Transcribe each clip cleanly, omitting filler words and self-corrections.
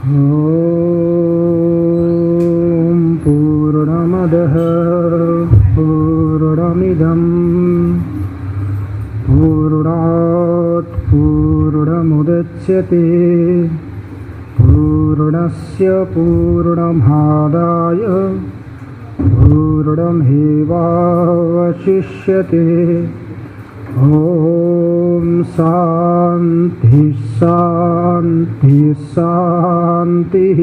ॐ पूर्णमदः पूर्णमिदं पूर्णात् पूर्णमुदच्यते पूर्णस्य पूर्णमादाय पूर्णमेवावशिष्यते। ॐ शान्ति शान्ति शान्तिः।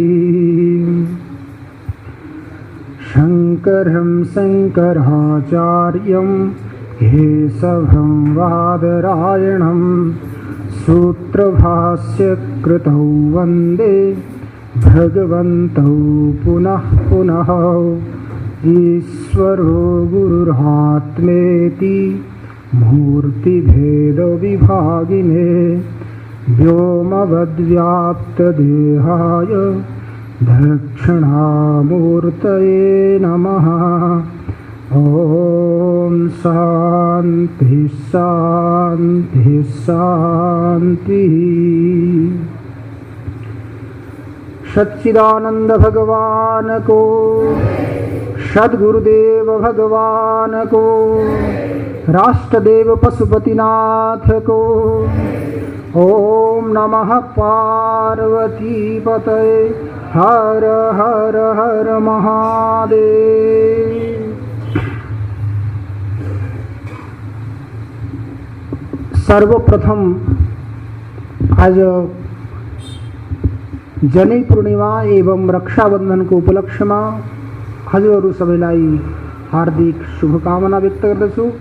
शङ्करं शङ्कराचार्यं केशवं बादरायणं सूत्रभाष्यकृतौ वन्दे भगवन्तौ पुनः पुनः। ईश्वरो गुरुरात्मेति मूर्तिभेदविभागिने व्योमवद्व्याप्तदेहाय दक्षिणामूर्तये नमः। ॐ शान्ति शान्ति शान्तिः। सच्चिदानंद भगवान को, सद्गुरुदेव भगवान को, राष्ट्रदेव पशुपतिनाथ को। ओम नमः पार्वती पतये। हर हर हर महादेव। सर्वप्रथम आज जनी पूर्णिमा एवं रक्षाबंधन को उपलक्ष्य में हजुरहरू सबैलाई हार्दिक शुभकामना व्यक्त गर्दछु।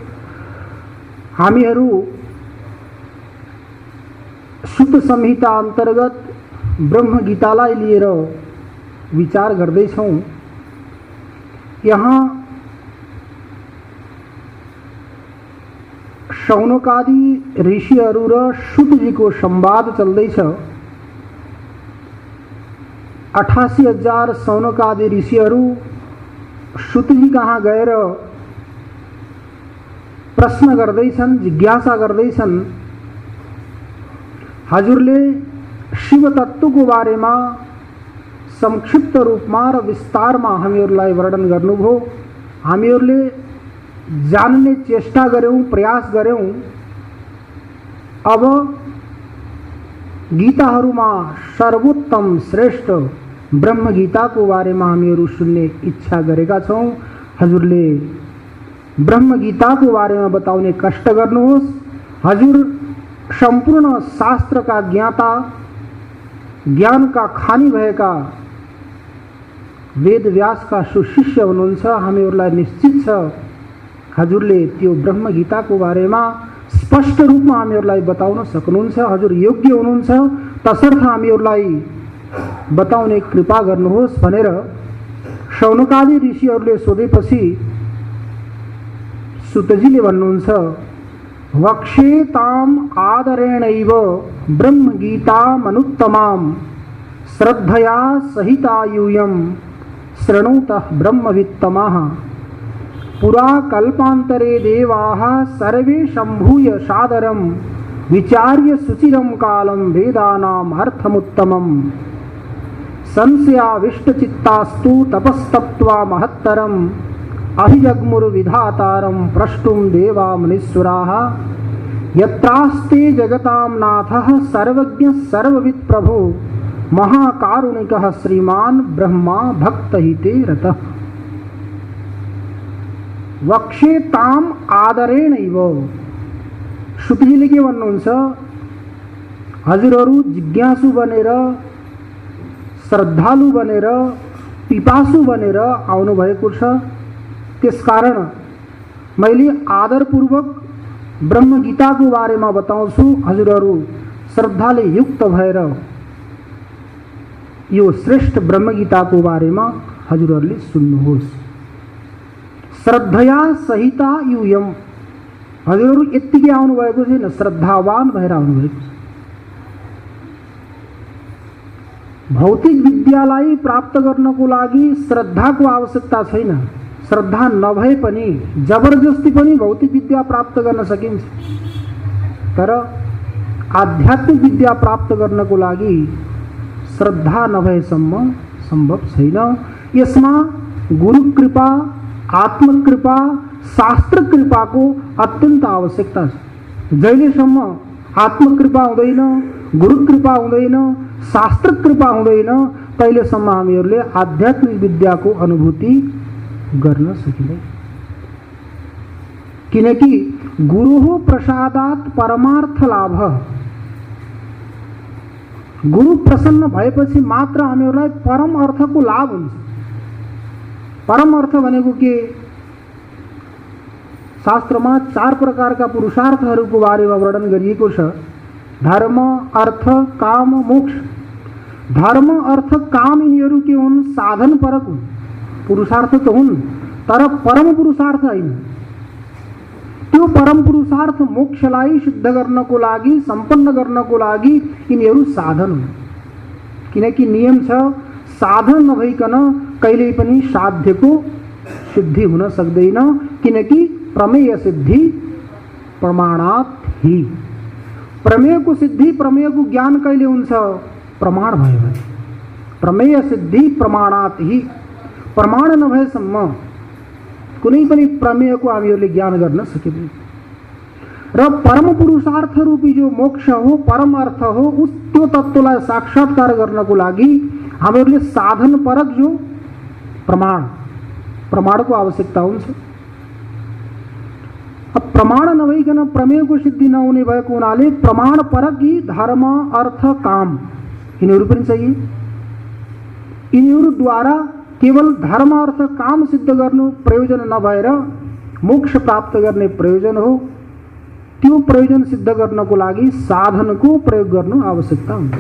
हामीहरू शुद्ध संहिता अंतर्गत ब्रह्म गीतालाई लिएर विचार गर्दैछौं। यहाँ शौनकादि ऋषिहरू र शुद्धजीको संवाद चल्दैछ। 88,000 शौनकादि ऋषिहरू शुद्धजी कहाँ गएर प्रश्न गर्दैछन्, जिज्ञासा गर्दैछन्। हजुरले शिव तत्त्वको बारेमा संक्षिप्त रूपमा र विस्तारमा हामीहरूलाई वर्णन गर्नुभयो। हामीहरूले जान्ने चेष्टा गर्यौं, प्रयास गर्यौं। अब गीताहरूमा सर्वोत्तम श्रेष्ठ ब्रह्म गीताको बारेमा हामीहरू सुन्ने इच्छा गरेका छौं। हजुरले ब्रह्म गीताको बारेमा बताउने कष्ट गर्नुहोस्। हजुर सम्पूर्ण शास्त्रका ज्ञाता, ज्ञानका खानी भएका वेद व्यासका सुशिष्य हुनुहुन्छ। हामीहरूलाई निश्चित छ हजुरले त्यो ब्रह्म गीताको बारेमा स्पष्ट रूपमा हामीहरूलाई बताउन सक्नुहुन्छ। हजुर योग्य हुनुहुन्छ, तसर्थ हामीहरूलाई बताउने कृपा गर्नुहोस् भनेर शौनकादि ऋषिहरूले सोधेपछि सुतजीले भन्नुहुन्छ, वक्षेताम आदरेणैव ब्रह्म गीतामनुत्तमां श्रद्धया सहिता यूयं शृणुतः ब्रह्मवित्तमः। पुरा कल्पान्तरे देवाः सर्वे सम्भूय सादरं विचार्य सुचिरं कालं वेदानाम् अर्थमुत्तमम्। संशयाविष्टचित्तास्तु तपस्तप्त्वा महत्तरम् अभिजग्मुर्विधातारं प्रष्टुं देवा मुनीश्वराः। यत्रास्ते जगतां नाथः सर्वज्ञः सर्ववित् प्रभु महाकारुणिकः श्रीमान् ब्रह्मा भक्तहिते रतः। वक्षेताम आदरेणैव। शुद्धजीले के भन्नुहुन्छ, हजुरहरू जिज्ञासु बनेर, श्रद्धालु बनेर, पिपासु बनेर आउनु भएको छ। त्यसकारण मैले आदरपूर्वक ब्रह्म गीताको बारेमा बताउँछु। हजुरहरू श्रद्धाले युक्त भएर यो श्रेष्ठ ब्रह्म गीताको बारेमा हजुरहरूले सुन्नुहोस्। श्रद्धया सहिता यूयम। हजुरहरू यत्तिकै आउनु भएको छैन, श्रद्धावान भएर आउनु भएको छ। भौतिक विद्यालाई प्राप्त गर्नको लागि श्रद्धाको आवश्यकता छैन। श्रद्धा नभए पनि जबरजस्ती पनि भौतिक विद्या प्राप्त गर्न सकिन्छ। तर आध्यात्मिक विद्या प्राप्त गर्नको लागि श्रद्धा नभएसम्म सम्भव छैन। यसमा गुरु कृपा, आत्म कृपा, शास्त्र कृपाको अत्यन्त आवश्यकता छ। जहिलेसम्म आत्म कृपा हुँदैन, गुरु कृपा हुँदैन, शास्त्र कृपा हुँदैन, तहिलेसम्म हामीहरूले आध्यात्मिक विद्याको अनुभूति गर्न सकिँदैन। किनकि गुरुः प्रसादात् परमार्थ लाभ। गुरु प्रसन्न भएपछि मात्र हामीहरूलाई परम अर्थको लाभ हुन्छ। परम अर्थ भनेको के? शास्त्रमा 4 प्रकारका पुरुषार्थहरूको बारेमा वर्णन गरिएको छ। धर्म, अर्थ, काम, मोक्ष। धर्म, अर्थ, काम यिनीहरू के हुन्? साधन परक हुन्, पुरुषार्थ त हुन्, तर परम पुरुषार्थ होइन। त्यो परम पुरुषार्थ मोक्षलाई सिद्ध गर्नको लागि, सम्पन्न गर्नको लागि यिनीहरू साधन हुन्। किनकि नियम छ, साधन नभइकन कहिल्यै पनि साध्यको सिद्धि हुन सक्दैन। किनकि प्रमेय सिद्धि प्रमाणात् ही। प्रमेयको सिद्धि, प्रमेयको ज्ञान कहिले हुन्छ? प्रमाण भयो भने। प्रमेय सिद्धि प्रमाणात् ही। प्रमाण नभएसम्म कुनै पनि प्रमेयको हामीहरूले ज्ञान गर्न सकिँदैन। र परम पुरुषार्थ रूपी जो मोक्ष हो, परम अर्थ हो, उस त्यो तत्त्वलाई साक्षात्कार गर्नको लागि हामीहरूले साधन परक जो प्रमाणको आवश्यकता हुन्छ। अब प्रमाण नभइकन प्रमेयको सिद्धि नहुने भएको हुनाले प्रमाण परक यी धर्म, अर्थ, काम यिनीहरू पनि चाहिए। यिनीहरूद्वारा केवल धर्म, अर्थ, काम सिद्ध गर्नु प्रयोजन नभएर मोक्ष प्राप्त गर्ने प्रयोजन हो। त्यो प्रयोजन सिद्ध गर्नको लागि साधनको प्रयोग गर्नु आवश्यकता हुन्छ।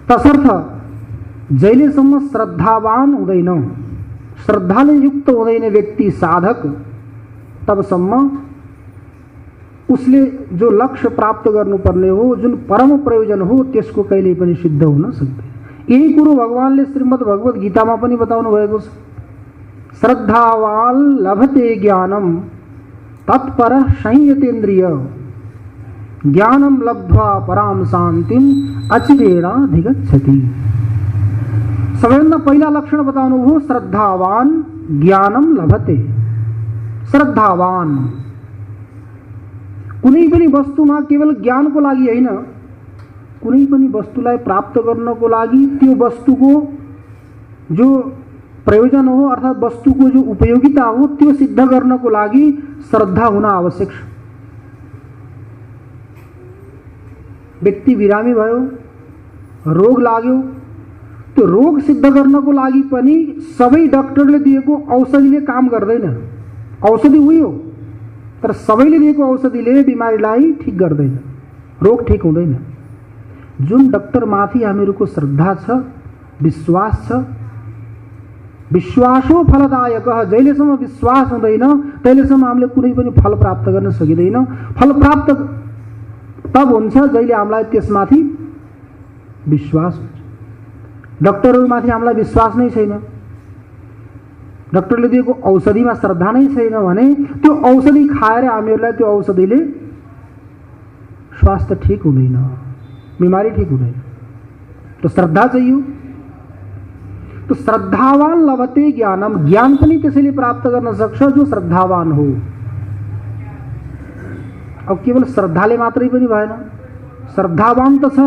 तसर्थ जहिलेसम्म श्रद्धावान हुँदैन, श्रद्धाले युक्त हुँदैन व्यक्ति साधक, तबसम्म उसले जो लक्ष्य प्राप्त गर्नुपर्ने हो, जुन परम प्रयोजन हो, त्यसको कहिल्यै पनि सिद्ध हुन सक्दैन। यही कुरो भगवानले श्रीमद् भगवत गीतामा पनि बताउनु भएको छ। श्रद्धावान लभते ज्ञानम तत्पर संयतेन्द्रिय ज्ञानम लब्ध्वा पराम शान्तिम अचिरेणाधिगच्छति। सबैभन्दा पहिला लक्षण बताउनु हो श्रद्धावान ज्ञानम लभते। श्रद्धावान कुनै पनि वस्तुमा केवल ज्ञानको लागि होइन, कुनै पनि वस्तुलाई प्राप्त गर्नको लागि त्यो वस्तुको जो प्रयोजन हो अर्थात् वस्तुको जो उपयोगिता हो त्यो सिद्ध गर्नको लागि श्रद्धा हुन आवश्यक छ। व्यक्ति बिरामी भयो, रोग लाग्यो, त्यो रोग सिद्ध गर्नको लागि पनि सबै डाक्टरले दिएको औषधिले काम गर्दैन। औषधि उही हो, तर सबैले दिएको औषधिले बिमारीलाई ठीक गर्दैन, रोग ठीक हुँदैन। जुन डाक्टर माथि हामीहरूको श्रद्धा छ, विश्वास छ, विश्वासो फलदायक। जहिलेसम्म विश्वास हुँदैन तहिलेसम्म हामीले कुनै पनि फल प्राप्त गर्न सकिँदैन। फल प्राप्त तब हुन्छ जहिले हामीलाई त्यसमाथि विश्वास हुन्छ। डाक्टरहरूमाथि हामीलाई विश्वास नै छैन, डाक्टरले दिएको औषधिमा श्रद्धा नै छैन भने त्यो औषधि खाएर हामीहरूलाई त्यो औषधिले स्वास्थ्य ठीक हुँदैन, बिमारी ठीक हुँदैन। तो श्रद्धा चाहियो। तो श्रद्धावान लभते ज्ञानम, ज्ञान पनि त्यसैले प्राप्त गर्न सक्छ जो श्रद्धावान हो। अब केवल श्रद्धाले मात्रै पनि भएन, श्रद्धावान त छ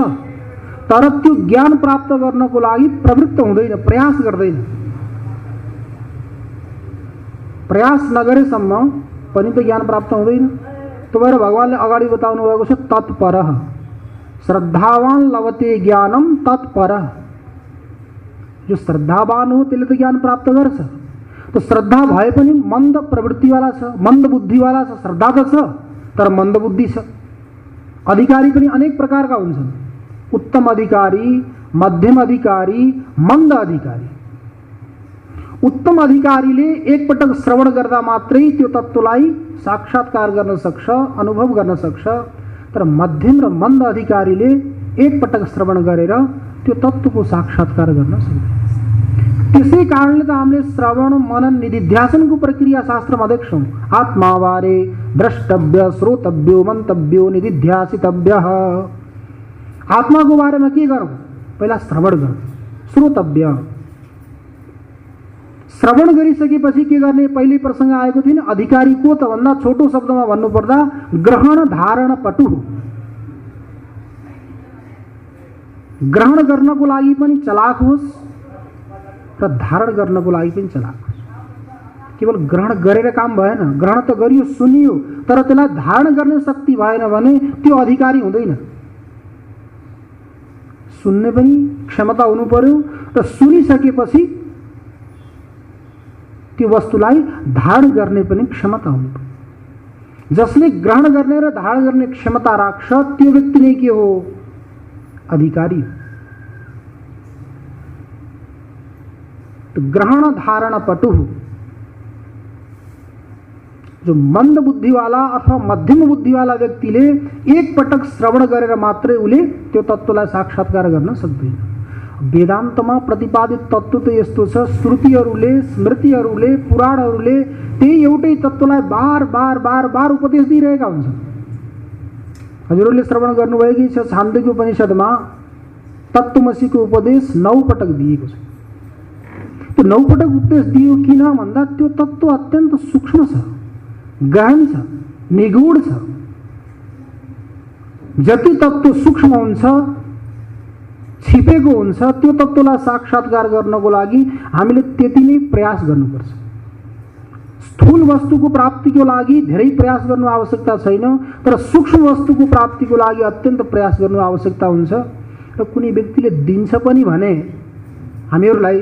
तर त्यो ज्ञान प्राप्त गर्नको लागि प्रवृत्त हुँदैन, प्रयास गर्दैन। प्रयास नगरेसम्म पनि त ज्ञान प्राप्त हुँदैन। त्यो भएर भगवानले अगाडि बताउनु भएको छ तत्परः। श्रद्धावान लभते ज्ञानम तत्परः। जो श्रद्धावान हो त्यसले त ज्ञान प्राप्त गर्छ। तो श्रद्धा भए पनि मन्द प्रवृत्तिवाला छ, मन्द बुद्धिवाला छ। श्रद्धा त छ तर मन्द बुद्धि छ। अधिकारी पनि अनेक प्रकारका हुन्छन्, उत्तम अधिकारी, मध्यम अधिकारी, मन्द अधिकारी। उत्तम अधिकारीले एकपटक श्रवण गर्दा मात्रै त्यो तत्त्वलाई साक्षात्कार गर्न सक्छ, अनुभव गर्न सक्छ। तर मध्यम र मन्द अधिकारीले एकपटक श्रवण गरेर त्यो तत्त्वको साक्षात्कार गर्न सक्दैन। त्यसै कारणले त हामीले श्रवण, मनन, निधिध्यासनको प्रक्रिया शास्त्रमा देख्छौँ। आत्मावारे द्रष्टव्य, श्रोतव्यो, मन्तव्यो, निधिध्यासितव्यः। आत्माको बारेमा के गरौँ? पहिला श्रवण गरौँ, श्रोतव्य। श्रवण गरिसकेपछि के गर्ने? पहिले प्रसङ्ग आएको थियो नि, अधिकारी को त भन्दा छोटो शब्दमा भन्नुपर्दा ग्रहण धारण पटु। ग्रहण गर्नको लागि पनि चलाक होस् र धारण गर्नको लागि पनि चलाक होस्। केवल ग्रहण गरेर काम भएन, ग्रहण त गरियो, सुनियो, तर त्यसलाई धारण गर्ने शक्ति भएन भने त्यो अधिकारी हुँदैन। सुन्ने पनि क्षमता हुनु पर्यो र सुनिसकेपछि त्यो वस्तुलाई धारण गर्ने पनि क्षमता हुनु पर्यो। जसले ग्रहण गर्ने र धारण गर्ने क्षमता राख्छ त्यो व्यक्ति नै के हो? अधिकारी। तो ग्रहण धारण पटु, जो मंद बुद्धि वाला अथवा मध्यम बुद्धि वाला व्यक्तिले एक पटक श्रवण गरेर मात्रै उले त्यो तत्त्वलाई साक्षात्कार गर्न सक्दैन। वेदान्तमा प्रतिपादित तत्त्व त यस्तो छ, श्रुतिहरूले, स्मृतिहरूले, पुराणहरूले त्यही एउटै तत्त्वलाई बार बार बार बार उपदेश दिइरहेका हुन्छन्। हजुरहरूले श्रवण गर्नुभएकै छ, छान्दोग्य उपनिषदमा तत्त्वमसीको उपदेश 9 पटक दिएको छ। त्यो 9 पटक उपदेश दियो किन भन्दा त्यो तत्त्व अत्यन्त सूक्ष्म छ, गहन छ, निगूढ छ। जति तत्त्व सूक्ष्म हुन्छ, छिपेको हुन्छ, त्यो तत्त्वलाई साक्षात्कार गर्नको लागि हामीले त्यति नै प्रयास गर्नुपर्छ। स्थूल वस्तुको प्राप्तिको लागि धेरै प्रयास गर्नु आवश्यकता छैन, तर सूक्ष्म वस्तुको प्राप्तिको लागि अत्यन्त प्रयास गर्नु आवश्यकता हुन्छ। र कुनै व्यक्तिले दिन्छ पनि भने हामीहरूलाई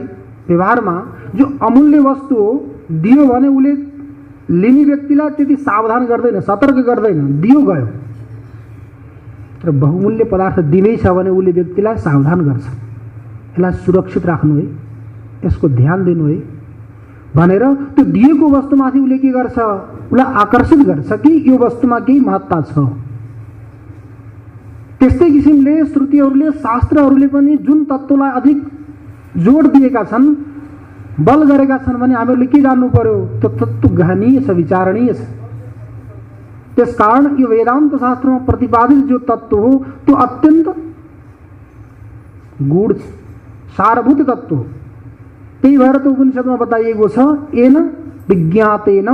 व्यवहारमा जो अमूल्य वस्तु हो दियो भने उसले लिने व्यक्तिलाई त्यति सावधान गर्दैन, सतर्क गर्दैन, दियो गयो। तर बहुमूल्य पदार्थ दिनै छ भने उसले व्यक्तिलाई सावधान गर्छ, यसलाई सुरक्षित राख्नु है, यसको ध्यान दिनु है भनेर त्यो दिएको वस्तुमाथि उसले के गर्छ? उसलाई आकर्षित गर्छ कि यो वस्तुमा केही महत्ता छ। त्यस्तै किसिमले श्रुतिहरूले, शास्त्रहरूले पनि जुन तत्त्वलाई अधिक जोड दिएका छन्, बल गरेका छन् भने हामीहरूले के जान्नु पर्यो? त्यो तत्त्व गहनीय छ, विचारणीय छ। त्यसकारण यो वेदान्त शास्त्रमा प्रतिपादित जो तत्त्व हो त्यो अत्यन्त गूढ छ, सारभूत तत्त्व हो। त्यही भएर त उपनिषदमा बताइएको छ, एन विज्ञातेन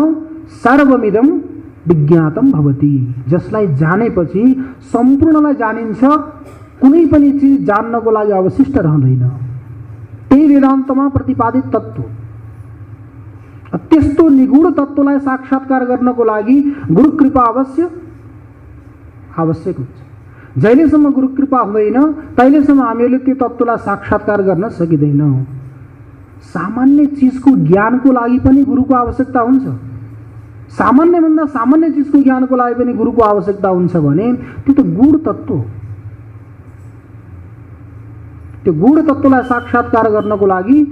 सर्वमिदं विज्ञातम भवति। जसलाई जानेपछि सम्पूर्णलाई जानिन्छ, कुनै पनि चिज जान्नको लागि अवशिष्ट रहँदैन। त्यही वेदान्तमा प्रतिपादित तत्त्व। त्यस्तो निगूढ तत्त्वलाई साक्षात्कार गर्नको लागि गुरु कृपा आवश्यक हुन्छ। जहिलेसम्म गुरु कृपा हुँदैन तहिलेसम्म हामीहरूले त्यो तत्त्वलाई साक्षात्कार गर्न सकिँदैनौँ। सामान्य चिजको ज्ञानको लागि पनि गुरुको आवश्यकता हुन्छ। सामान्यभन्दा सामान्य चिजको ज्ञानको लागि पनि गुरुको आवश्यकता हुन्छ भने त्यो त गूढ तत्त्व हो। त्यो गूढ तत्त्वलाई साक्षात्कार गर्नको लागि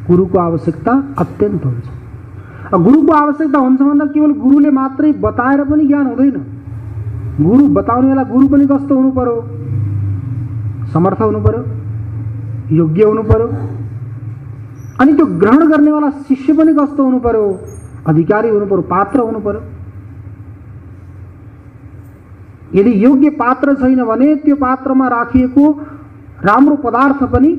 गुरुको आवश्यकता अत्यन्त हुन्छ। गुरुको आवश्यकता हुन्छ भन्दा केवल गुरुले मात्रै बताएर पनि ज्ञान हुँदैन। गुरु बताउनेवाला गुरु पनि कस्तो हुनु पर्यो? समर्थ हुनु पर्यो, योग्य हुनु पर्यो। अनि त्यो ग्रहण गर्नेवाला शिष्य पनि कस्तो हुनु पर्यो? अधिकारी हुनु पर्यो, पात्र हुनु पर्यो। यदि योग्य पात्र छैन भने त्यो पात्रमा राखिएको राम्रो पदार्थ पनि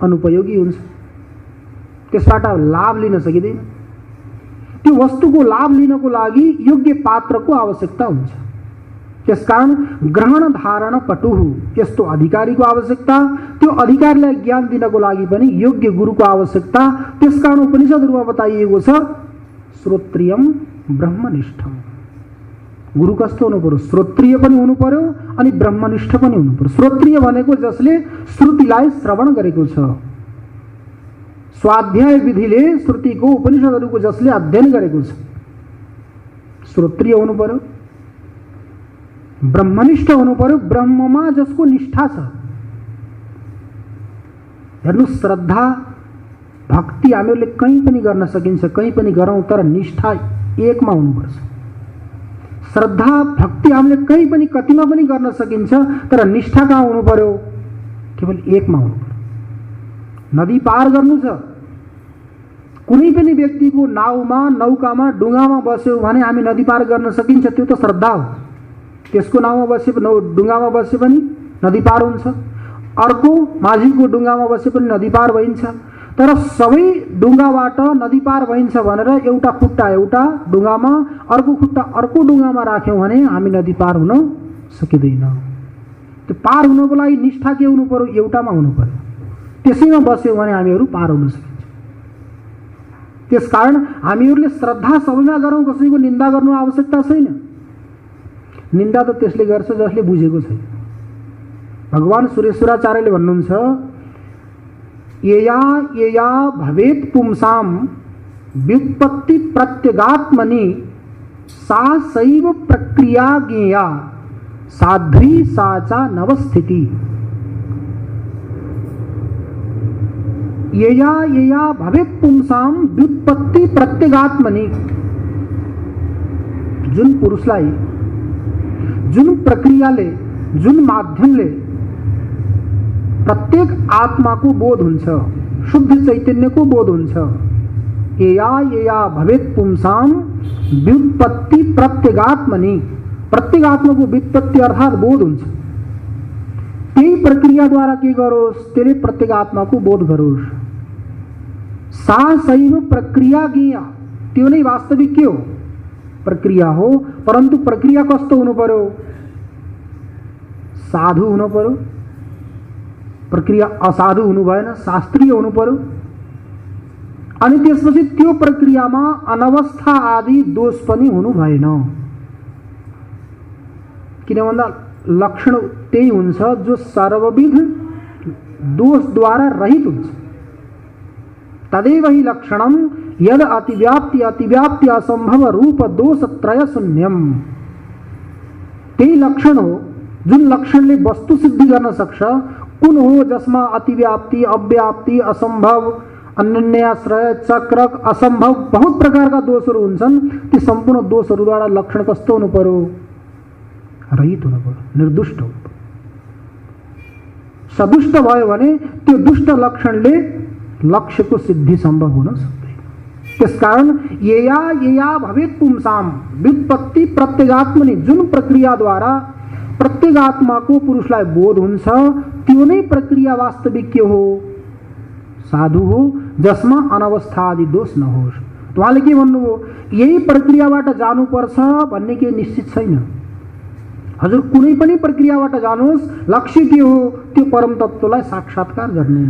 अनुपयोगी हुन्छ, त्यसबाट लाभ लिन सकिँदैन। त्यो वस्तुको लाभ लिनको लागि योग्य पात्रको आवश्यकता हुन्छ। त्यसकारण ग्रहण धारण पटुहु, यस्तो अधिकारीको आवश्यकता, त्यो अधिकारीलाई ज्ञान दिनको लागि पनि योग्य गुरुको आवश्यकता। त्यसकारण उपनिषदहरूमा बताइएको छ, श्रोत्रियम ब्रह्मनिष्ठम। गुरु कस्तो हुनु पर्यो? श्रोत्रिय पनि हुनु पर्यो अनि ब्रह्मनिष्ठ पनि हुनु पर्यो। श्रोत्रिय भनेको जसले श्रुतिलाई श्रवण गरेको छ, स्वाध्याय विधिले श्रुतिको, उपनिषदहरूको जसले अध्ययन गरेको छ, श्रोत्रिय हुनु पर्यो। ब्रह्मनिष्ठ हुनु पर्यो, ब्रह्ममा जसको निष्ठा छ। हेर्नु, श्रद्धा भक्ति हामीहरूले कहीँ पनि गर्न सकिन्छ, कहीँ पनि गरौँ, तर निष्ठा एकमा हुनुपर्छ। श्रद्धा भक्ति हामीले कहीँ पनि कतिमा पनि गर्न सकिन्छ, तर निष्ठा कहाँ हुनु पर्यो? केवल एकमा हुनु पर्यो। नदी पार गर्नु छ, कुनै पनि व्यक्तिको नाउमा, नौकामा, डुङ्गामा बस्यो भने हामी नदी पार गर्न सकिन्छ, त्यो त श्रद्धा हो। त्यसको नाउँमा बसे डुङ्गामा बसे पनि नदी पार हुन्छ, अर्को माझीको डुङ्गामा बसे पनि नदी पार भइन्छ। तर सबै डुङ्गाबाट नदी पार भइन्छ भनेर एउटा खुट्टा एउटा डुङ्गामा अर्को खुट्टा अर्को डुङ्गामा राख्यौँ भने हामी नदी पार हुन सकिँदैन। त्यो पार हुनको लागि निष्ठा के हुनु पर्यो? एउटामा हुनु पर्यो। त्यसैमा बस्यौँ भने हामीहरू पार हुन सकिन्छ। त्यसकारण हामीहरूले श्रद्धा सबैमा गरौँ, कसैको निन्दा गर्नु आवश्यकता छैन। निन्दा त त्यसले गर्छ जसले बुझेको छैन। भगवान सुरेश्वराचार्यले भन्नुहुन्छ, येया येया भवेत् पुंसां व्युत्पत्ति प्रत्यगात्मनि सा सैव प्रक्रिया ज्ञेया साध्वी साचा नवस्थिति। येया येया भवेत् पुंसां व्युत्पत्ति प्रत्यगात्मनि, जुन पुरुषलाई जुन प्रक्रियाले जुन माध्यमले प्रत्येक आत्माको बोध हुन्छ, शुद्ध चैतन्यको बोध हुन्छ, येया येया भवेत् पुंसां व्युत्पत्ति प्रत्यगात्मनि, प्रत्येक आत्माको व्युत्पत्ति अर्थात् बोध हुन्छ। त्यही प्रक्रियाद्वारा के गरोस्? त्यसले प्रत्येक आत्माको बोध गरोस्। सा सैव प्रक्रिया ज्ञेया, त्यो नै वास्तविक के हो? प्रक्रिया हो। परन्तु प्रक्रिया कस्तो हुनु पर्यो? साधु हुनु पर्यो। प्रक्रिया असाधु हुनु भएन, शास्त्रीय हुनु पर्यो। अनि त्यसपछि त्यो प्रक्रियामा अनवस्था आदि दोष पनि हुनु भएन। किन भन्दा लक्षण त्यही हुन्छ जो सर्वविध दोषद्वारा रहित हुन्छ। तदेव हि लक्षणम यद अतिव्याप्ति असंभव रूप दोष त्रय शून्यम। त्यही लक्षण हो जुन लक्षणले वस्तु सिद्धि गर्न सक्छ। कुन हो? जसमा अतिव्याप्ति, अव्याप्ति, असंभव, अनन्याश्रय, चक्रक, असंभव बहुत प्रकारका दोषहरू हुन्छन्। ती सम्पूर्ण दोषहरूद्वारा लक्षण कस्तो हुनु पर्यो? रहित हुनु पर्यो, निर्दुष्ट हुनु पर्यो। सदुष्ट भयो भने त्यो दुष्ट लक्षणले लक्ष्यको सिद्धि सम्भव हुन सक्दैन। त्यसकारण येया येया भवेत् पुंसां व्युत्पत्ति प्रत्यगात्मनि, जुन प्रक्रियाद्वारा प्रत्येक आत्माको पुरुषलाई बोध हुन्छ त्यो नै प्रक्रिया वास्तविक के हो? साधु हो, जसमा अनवस्था आदि दोष नहोस्। उहाँले के भन्नुभयो? यही प्रक्रियाबाट जानुपर्छ भन्ने के निश्चित छैन। हजुर कुनै पनि प्रक्रियाबाट जानुहोस्, लक्ष्य के हो? त्यो परम तत्त्वलाई साक्षात्कार गर्ने।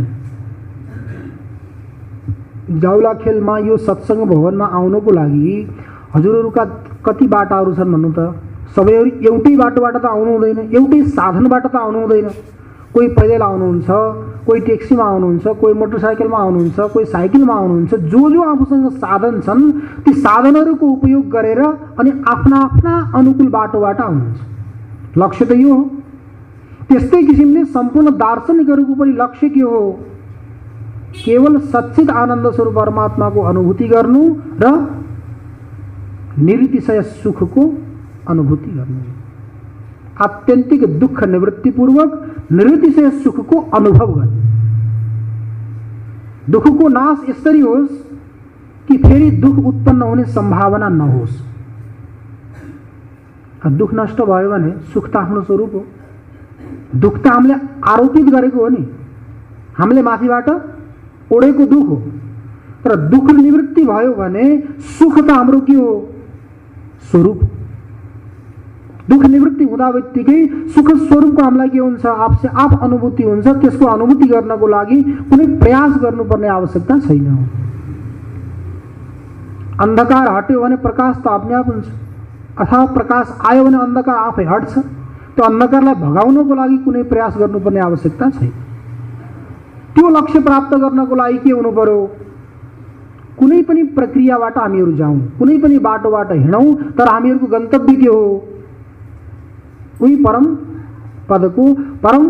जाउलाखेलमा यो सत्संग भवनमा आउनको लागि हजुरहरूका कति बाटाहरू छन् भन्नु त? सबैहरू एउटै बाटोबाट त आउनु हुँदैन, एउटै साधनबाट त आउनु हुँदैन। कोही पैदल आउनुहुन्छ, कोही ट्याक्सीमा आउनुहुन्छ, कोही मोटरसाइकलमा आउनुहुन्छ, कोही साइकलमा आउनुहुन्छ। जो आफूसँग साधन छन् ती साधनहरूको उपयोग गरेर अनि आफ्ना आफ्ना अनुकूल बाटोबाट आउनुहुन्छ। लक्ष्य त यो हो। त्यस्तै किसिमले सम्पूर्ण दार्शनिकहरूको पनि लक्ष्य के हो? केवल सच्चित आनन्द स्वरूप परमात्माको अनुभूति गर्नु र निरतिशय सुखको अनुभूति गर्नु। आत्यन्तिक दुःख निवृत्तिपूर्वक निरतिशय सुखको अनुभव गर्नु। दुःखको नाश यसरी होस् कि फेरि दुःख उत्पन्न हुने सम्भावना नहोस्। दुःख नष्ट भयो भने सुख त आफ्नो स्वरूप हो। दुःख त हामीले आरोपित गरेको हो नि, हामीले माथिबाट ओढेको दुःख हो। तर दुःख निवृत्ति भयो भने सुख त हाम्रो के हो? स्वरूप। दुःख निवृत्ति हुँदा बित्तिकै सुख स्वरूपको हामीलाई के हुन्छ? आपसे आप अनुभूति हुन्छ। त्यसको अनुभूति गर्नको लागि कुनै प्रयास गर्नुपर्ने आवश्यकता छैन। अन्धकार हट्यो भने प्रकाश त आफ्नै आप हुन्छ, अथवा प्रकाश आयो भने अन्धकार आफै हट्छ। त्यो अन्धकारलाई भगाउनको लागि कुनै प्रयास गर्नुपर्ने आवश्यकता छैन। त्यो लक्ष्य प्राप्त गर्नको लागि के हुनु पर्यो? कुनै पनि प्रक्रियाबाट हामीहरू जाउँ, कुनै पनि बाटोबाट हिँडौँ, तर हामीहरूको गन्तव्य के हो? उही परम पदको परम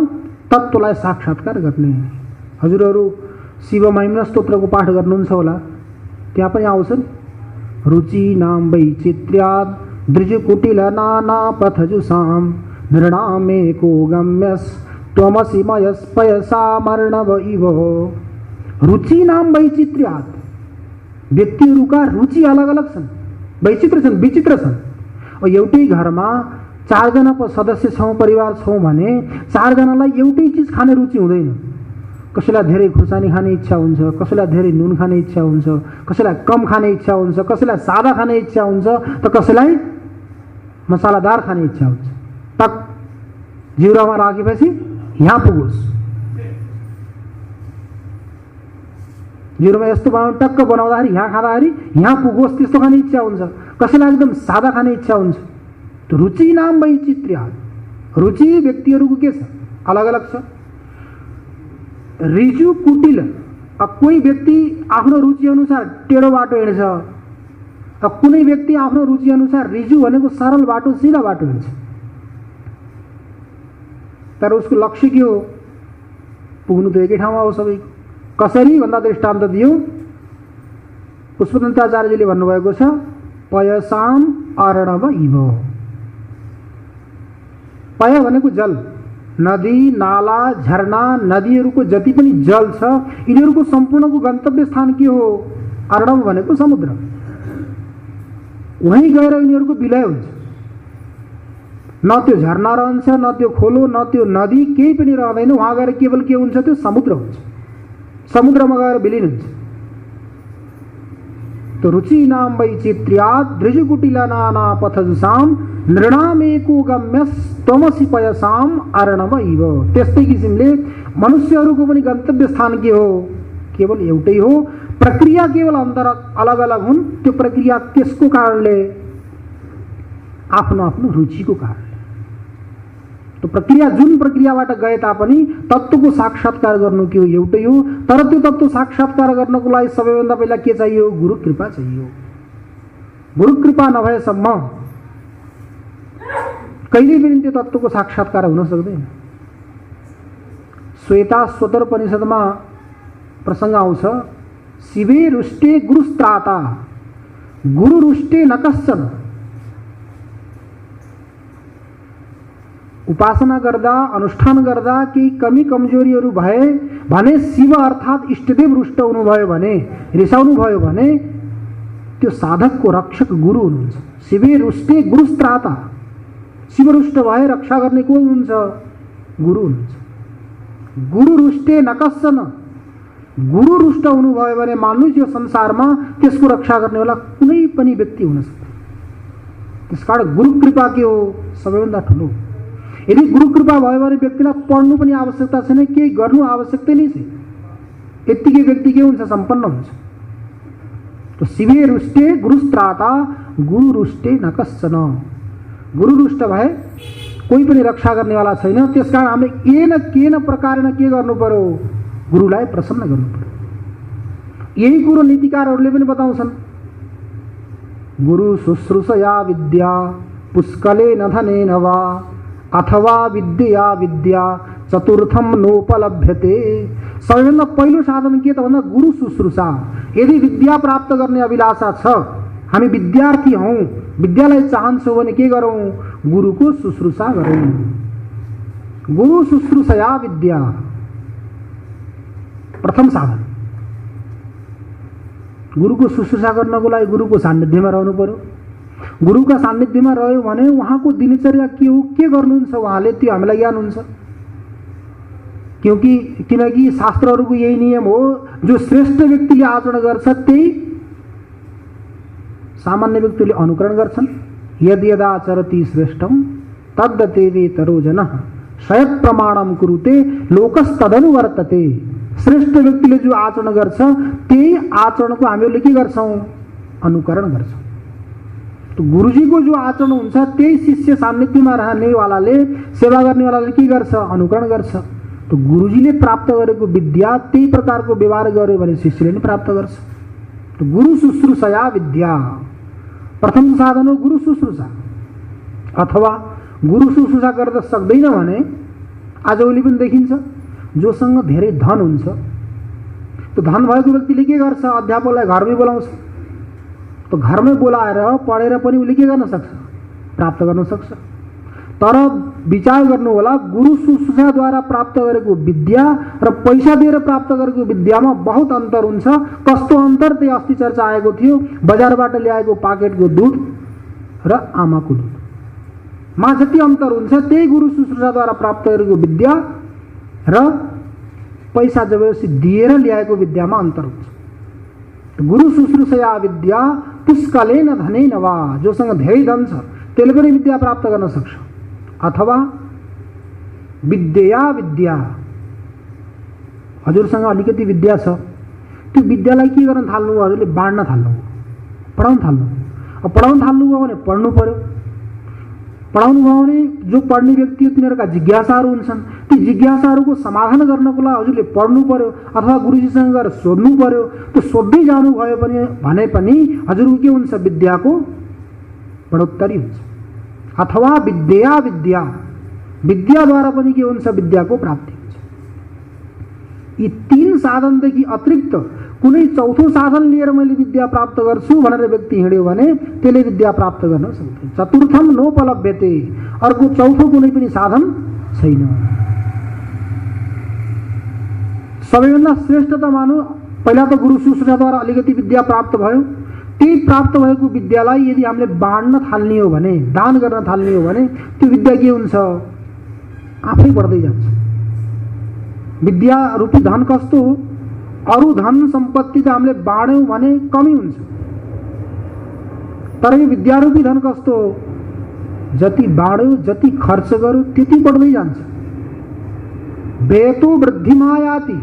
तत्त्वलाई साक्षात्कार गर्ने। हजुरहरू शिव महिमा स्तोत्रको पाठ गर्नुहुन्छ होला, त्यहाँ पनि आउँछ नि, रुचि नाम वैचित्र्यात् दृजकुटिल नाना पथजुषां निर्णामेको गम्यस् त्वमसि मयस्पयसा मर्णव इव। रुचि नाम वैचित्र्यात्, व्यक्तिहरूका रुचि अलग अलग छन्, वैचित्र छन्, विचित्र छन्। एउटै घरमा चारजना सदस्य छौँ, परिवार छौँ भने चारजनालाई एउटै चिज खाने रुचि हुँदैन। कसैलाई धेरै खुर्सानी खाने इच्छा हुन्छ, कसैलाई धेरै नुन खाने इच्छा हुन्छ, कसैलाई कम खाने इच्छा हुन्छ, कसैलाई सादा खाने इच्छा हुन्छ, त कसैलाई मसालादार खाने इच्छा हुन्छ। टक जिउरामा राखेपछि यहाँ पुगोस्, जिउरामा यस्तो बनाउनु, टक्क बनाउँदाखेरि यहाँ खाँदाखेरि यहाँ पुगोस्, त्यस्तो खाने इच्छा हुन्छ। कसैलाई एकदम सादा खाने इच्छा हुन्छ। त रुचि नाम वैचित्र्य, रुचि व्यक्तिहरूको के छ, अलग अलग छ। रिजु कुटिल, अब कोही व्यक्ति आफ्नो रुचि अनुसार टेढो बाटो हिँड्छ, अब कुनै व्यक्ति आफ्नो रुचि अनुसार रिजु भनेको सरल बाटो, सिधा बाटो हिँड्छ। तर उसको लक्ष्य के हो? पुग्नु त एकै ठाउँमा हो सबै। कसरी भन्दा दृष्टान्त दियो, पुष्पदन्ताचार्यले भन्नुभएको छ, पयसाम अर्णव इव। पय भनेको जल, नदी, नाला, झरना, नदीहरूको जति पनि जल छ यिनीहरूको सम्पूर्णको गन्तव्य स्थान के हो? अर्णव भनेको समुद्र। वहीँ गएर यिनीहरूको विलय हुन्छ। न त्यो झरना रहन्छ, न त्यो खोलो, न त्यो नदी, केही पनि रहँदैन। वहाँ गएर केवल के हुन्छ? त्यो समुद्र हुन्छ। समुद्रमा गएर विलीन हुन्छ। तो रुचि नाम वैचित्र्यात् दृजुकुटिला नाना पथजुसाम नृणामेको गम्यस तमसी पयसाम अर्णव इव। त्यस्तै किसिमले मनुष्यहरूको पनि गन्तव्य स्थान के हो? केवल एउटै हो। प्रक्रिया केवल अन्तर अलग अलग हुन्। त्यो प्रक्रिया त्यसको कारणले, आफ्नो आफ्नो रुचिको कारणले। तो प्रक्रिया जुन प्रक्रियाबाट गए तापनि तत्त्वको साक्षात्कार गर्नु के हो? एउटै हो। तर त्यो तत्त्व साक्षात्कार गर्नको लागि सबैभन्दा पहिला के चाहियो? गुरु कृपा चाहियो। गुरु कृपा नभएसम्म कहिल्यै पनि त्यो तत्त्वको साक्षात्कार हुन सक्दैन। श्वेता स्वतरोपनिषदमा प्रसङ्ग आउँछ, शिवे रुष्टे गुरुस्त्राता गुरु रुष्टे न कश्चन। उपासना गर्दा, अनुष्ठान गर्दा केही कमी कमजोरीहरू भए भने, शिव अर्थात् इष्टदेव रुष्ट हुनुभयो भने, रिसाउनु भयो भने, त्यो साधकको रक्षक गुरु हुनुहुन्छ। शिवे रुष्टे गुरुस्त्राता, शिव रुष्ट भए रक्षा गर्ने को हुनुहुन्छ? गुरु हुनुहुन्छ। गुरु रुष्टे न कश्चन, गुरु रुष्ट हुनुभयो भने मान्नुहोस् यो संसारमा त्यसको रक्षा गर्नेवाला कुनै पनि व्यक्ति हुन सक्दैन। त्यसकारण गुरु कृपा के हो? सबैभन्दा ठुलो। यदि गुरु कृपा भयो भने व्यक्तिलाई पढ्नु पनि आवश्यकता छैन, केही गर्नु आवश्यकता नै छैन। यत्तिकै व्यक्ति के हुन्छ? सम्पन्न हुन्छ। तो शिवे रुष्टे गुरुस्त्राता गुरु रुष्टे न कश्चन। गुरु रुष्ट भए कोही पनि रक्षा गर्नेवाला छैन। त्यसकारण हामीले ए न के न प्रकारेण के गर्नु पर्यो? गुरुलाई प्रसन्न गर्नु पर्यो। यही कुरो नीतिकारहरूले पनि बताउँछन्। गुरु शुश्रूषया विद्या पुष्कले न धनेन वा अथवा विद्या विद्या चतुर्थम नोपलभ्यते। सबैभन्दा पहिलो साधन के त भन्दा गुरु शुश्रूषा। यदि विद्या प्राप्त गर्ने अभिलाषा छ, हामी विद्यार्थी हौँ, विद्यालाई चाहन्छौँ भने के गरौँ? गुरुको शुश्रूषा गरौँ। गुरु शुश्रूषया विद्या प्रथम साधन। गुरुको शुश्रूषा गर्नको लागि गुरुको सान्निध्यमा रहनु पर्यो। गुरुका सान्निध्यमा रह्यो भने उहाँको दिनचर्या के हो, के गर्नुहुन्छ उहाँले, त्यो हामीलाई ज्ञान हुन्छ। किनकि शास्त्रहरूको यही नियम हो, जो श्रेष्ठ व्यक्तिले आचरण गर्छ त्यही सामान्य व्यक्तिले अनुकरण गर्छन्। यदि यदाचरति श्रेष्ठम तद्दतेवेतरो जनः स्वयं प्रमाणम कुरुते लोकस्तदनुवर्तते। श्रेष्ठ व्यक्तिले जो आचरण गर्छ त्यही आचरणको हामीहरूले के गर्छौँ? अनुकरण गर्छौँ। तो गुरुजीको जो आचरण हुन्छ त्यही शिष्य सान्निध्यमा रहनेवालाले, सेवा गर्नेवालाले के गर्छ? अनुकरण गर्छ। तो गुरुजीले प्राप्त गरेको विद्या त्यही प्रकारको व्यवहार गर्यो भने शिष्यले नै प्राप्त गर्छ। तो गुरु शुश्रूषया विद्या प्रथम साधन हो गुरु शुश्रूषा। अथवा गुरु शुश्रूषा गर्न सक्दैन भने आजभोलि पनि देखिन्छ, जोसँग धेरै धन हुन्छ, तो धन भएको व्यक्तिले के गर्छ? अध्यापकलाई घरमै बोलाउँछ। तो घरमै बोलाएर पढेर पनि उसले के गर्न सक्छ? प्राप्त गर्न सक्छ। तर विचार गर्नु होला, गुरु शुश्रूषाद्वारा प्राप्त गरेको विद्या र पैसा दिएर प्राप्त गरेको विद्यामा बहुत अन्तर हुन्छ। कस्तो अन्तर? त्यही अस्ति चर्चा आएको थियो, बजारबाट ल्याएको पाकेटको दुध र आमाको दुध। मा जति अन्तर हुन्छ त्यही गुरु शुश्रूषाद्वारा प्राप्त गरेको विद्या र पैसा जबरजस्ती दिएर ल्याएको विद्यामा अन्तर हुन्छ। गुरु शुश्रूषया विद्या पुष्कलेन धनेन वा, जोसँग धेरै धन छ त्यसले पनि विद्या प्राप्त गर्न सक्छ। अथवा विद्या विद्या, हजुरसँग अलिकति विद्या छ, त्यो विद्यालाई के गर्न थाल्नु, हजुरले बाँड्न थाल्नु, पढाउन थाल्नु। अब पढाउन थाल्नुभयो भने पढ्नु पर्यो। पढाउनु भयो भने जो पढ्ने व्यक्ति हो तिनीहरूका जिज्ञासाहरू हुन्छन्, ती जिज्ञासाहरूको समाधान गर्नको लागि हजुरले पढ्नु पर्यो अथवा गुरुजीसँग गएर सोध्नु पर्यो। त्यो सोध्दै जानुभयो भने पनि हजुरको के हुन्छ, विद्याको बढोत्तरी हुन्छ। अथवा विद्या विद्या, विद्याद्वारा पनि के हुन्छ, विद्याको प्राप्ति हुन्छ। यी तीन साधनदेखि अतिरिक्त कुनै चौथो साधन लिएर मैले विद्या प्राप्त गर्छु भनेर व्यक्ति हिँड्यो भने त्यसले विद्या प्राप्त गर्न सक्दैन। चतुर्थम नोपलभ्यते, अर्को चौथो कुनै पनि साधन छैन। सबैभन्दा श्रेष्ठ त मानौ पहिला त गुरु शुश्रूषाद्वारा अलिकति विद्या प्राप्त भयो। त्यही प्राप्त भएको विद्यालाई यदि हामीले बाँड्न थाल्ने हो भने, दान गर्न थाल्ने हो भने त्यो विद्या के हुन्छ, आफै बढ्दै जान्छ। विद्या रूपी धन कस्तो हो, अरू धन सम्पत्ति त हामीले बाँड्यौँ भने कमी हुन्छ, तर यो विद्यारूपी धन कस्तो हो, जति बाँड्यो जति खर्च गर्यो त्यति बढ्दै जान्छ। व्यतो वृद्धिमायाति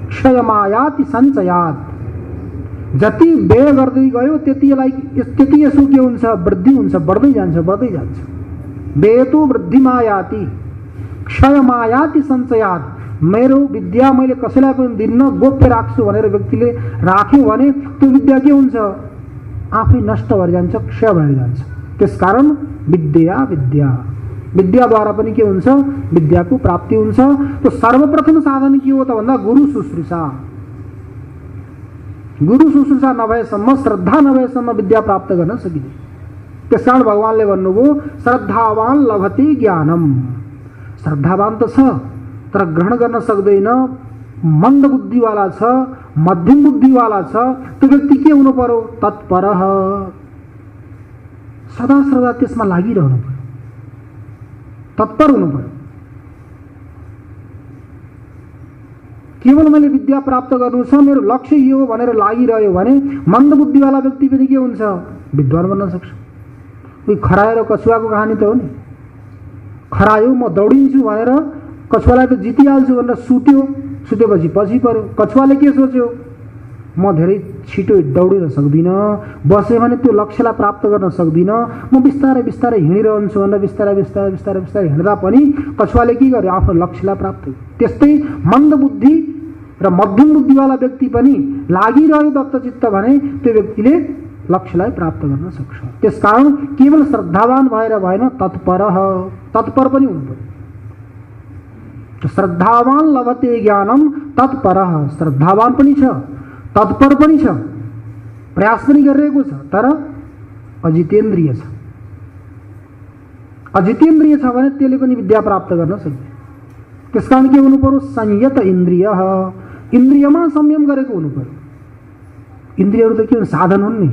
क्षयमायाति सञ्चयात्, जति व्यय गर्दै गयो त्यति यसो के हुन्छ, वृद्धि हुन्छ, बढ्दै जान्छ बढ्दै जान्छ। व्यतो वृद्धिमायाति क्षयमायाति सञ्चयात्, मेरो विद्या मैले कसैलाई पनि दिन्न, गोप्य राख्छु भनेर व्यक्तिले राख्यो भने त्यो विद्या के हुन्छ, आफै नष्ट भएर जान्छ, क्षय भएर जान्छ। त्यसकारण विद्या विद्या, विद्याद्वारा पनि के हुन्छ, विद्याको प्राप्ति हुन्छ। तो सर्वप्रथम साधन के हो त भन्दा गुरु शुश्रूषा। गुरु शुश्रूषा नभएसम्म, श्रद्धा नभएसम्म विद्या प्राप्त गर्न सकिँदैन। त्यसकारण भगवानले भन्नुभयो श्रद्धावान लभते ज्ञानम। श्रद्धावान त छ तर ग्रहण गर्न सक्दैन, मन्द बुद्धिवाला छ, मध्यम बुद्धिवाला छ, त्यो व्यक्ति के हुनु पर्यो, तत्परः, सदा सर्वदा त्यसमा लागिरहनु पर्यो, तत्पर हुनु पर्यो। केवल मैले विद्या प्राप्त गर्नु छ, मेरो लक्ष्य यो हो भनेर लागिरह्यो भने मन्द बुद्धिवाला व्यक्ति पनि के हुन्छ, विद्वान बन्न सक्छ। उही खरायो र कछुवाको कहानी त हो नि। खरायो म दौडिन्छु भनेर कछुवालाई त जितिहाल्छु भनेर सुत्यो, सुतेपछि पछि पर्यो। कछुवाले के सोच्यो, म धेरै छिटो दौडिन सक्दिनँ, बसेँ भने त्यो लक्ष्यलाई प्राप्त गर्न सक्दिनँ, म बिस्तारै बिस्तारै हिँडिरहन्छु भनेर बिस्तारै बिस्तारै बिस्तारै बिस्तारै हिँड्दा पनि कछुवाले के गर्यो, आफ्नो लक्ष्यलाई प्राप्त गर्यो। त्यस्तै मन्द बुद्धि र मध्यम बुद्धिवाला व्यक्ति पनि लागिरह्यो दत्तचित्त भने त्यो व्यक्तिले लक्ष्यलाई प्राप्त गर्न सक्छ। त्यसकारण केवल श्रद्धावान भएर भएन, तत्पर पनि हुनु पर्यो। श्रद्धावान लभते ज्ञानम तत्परः, श्रद्धावान पनि छ, तत्पर पनि छ, प्रयास पनि गरिरहेको छ, तर अजितेन्द्रिय छ। अजितेन्द्रिय छ भने त्यसले पनि विद्या प्राप्त गर्न सक्दैन। त्यसकारण के हुनु पर्यो, संयत इन्द्रिय, इन्द्रियमा संयम गरेको हुनु पर्यो। इन्द्रियहरू त के हुन्, साधन हुन् नि।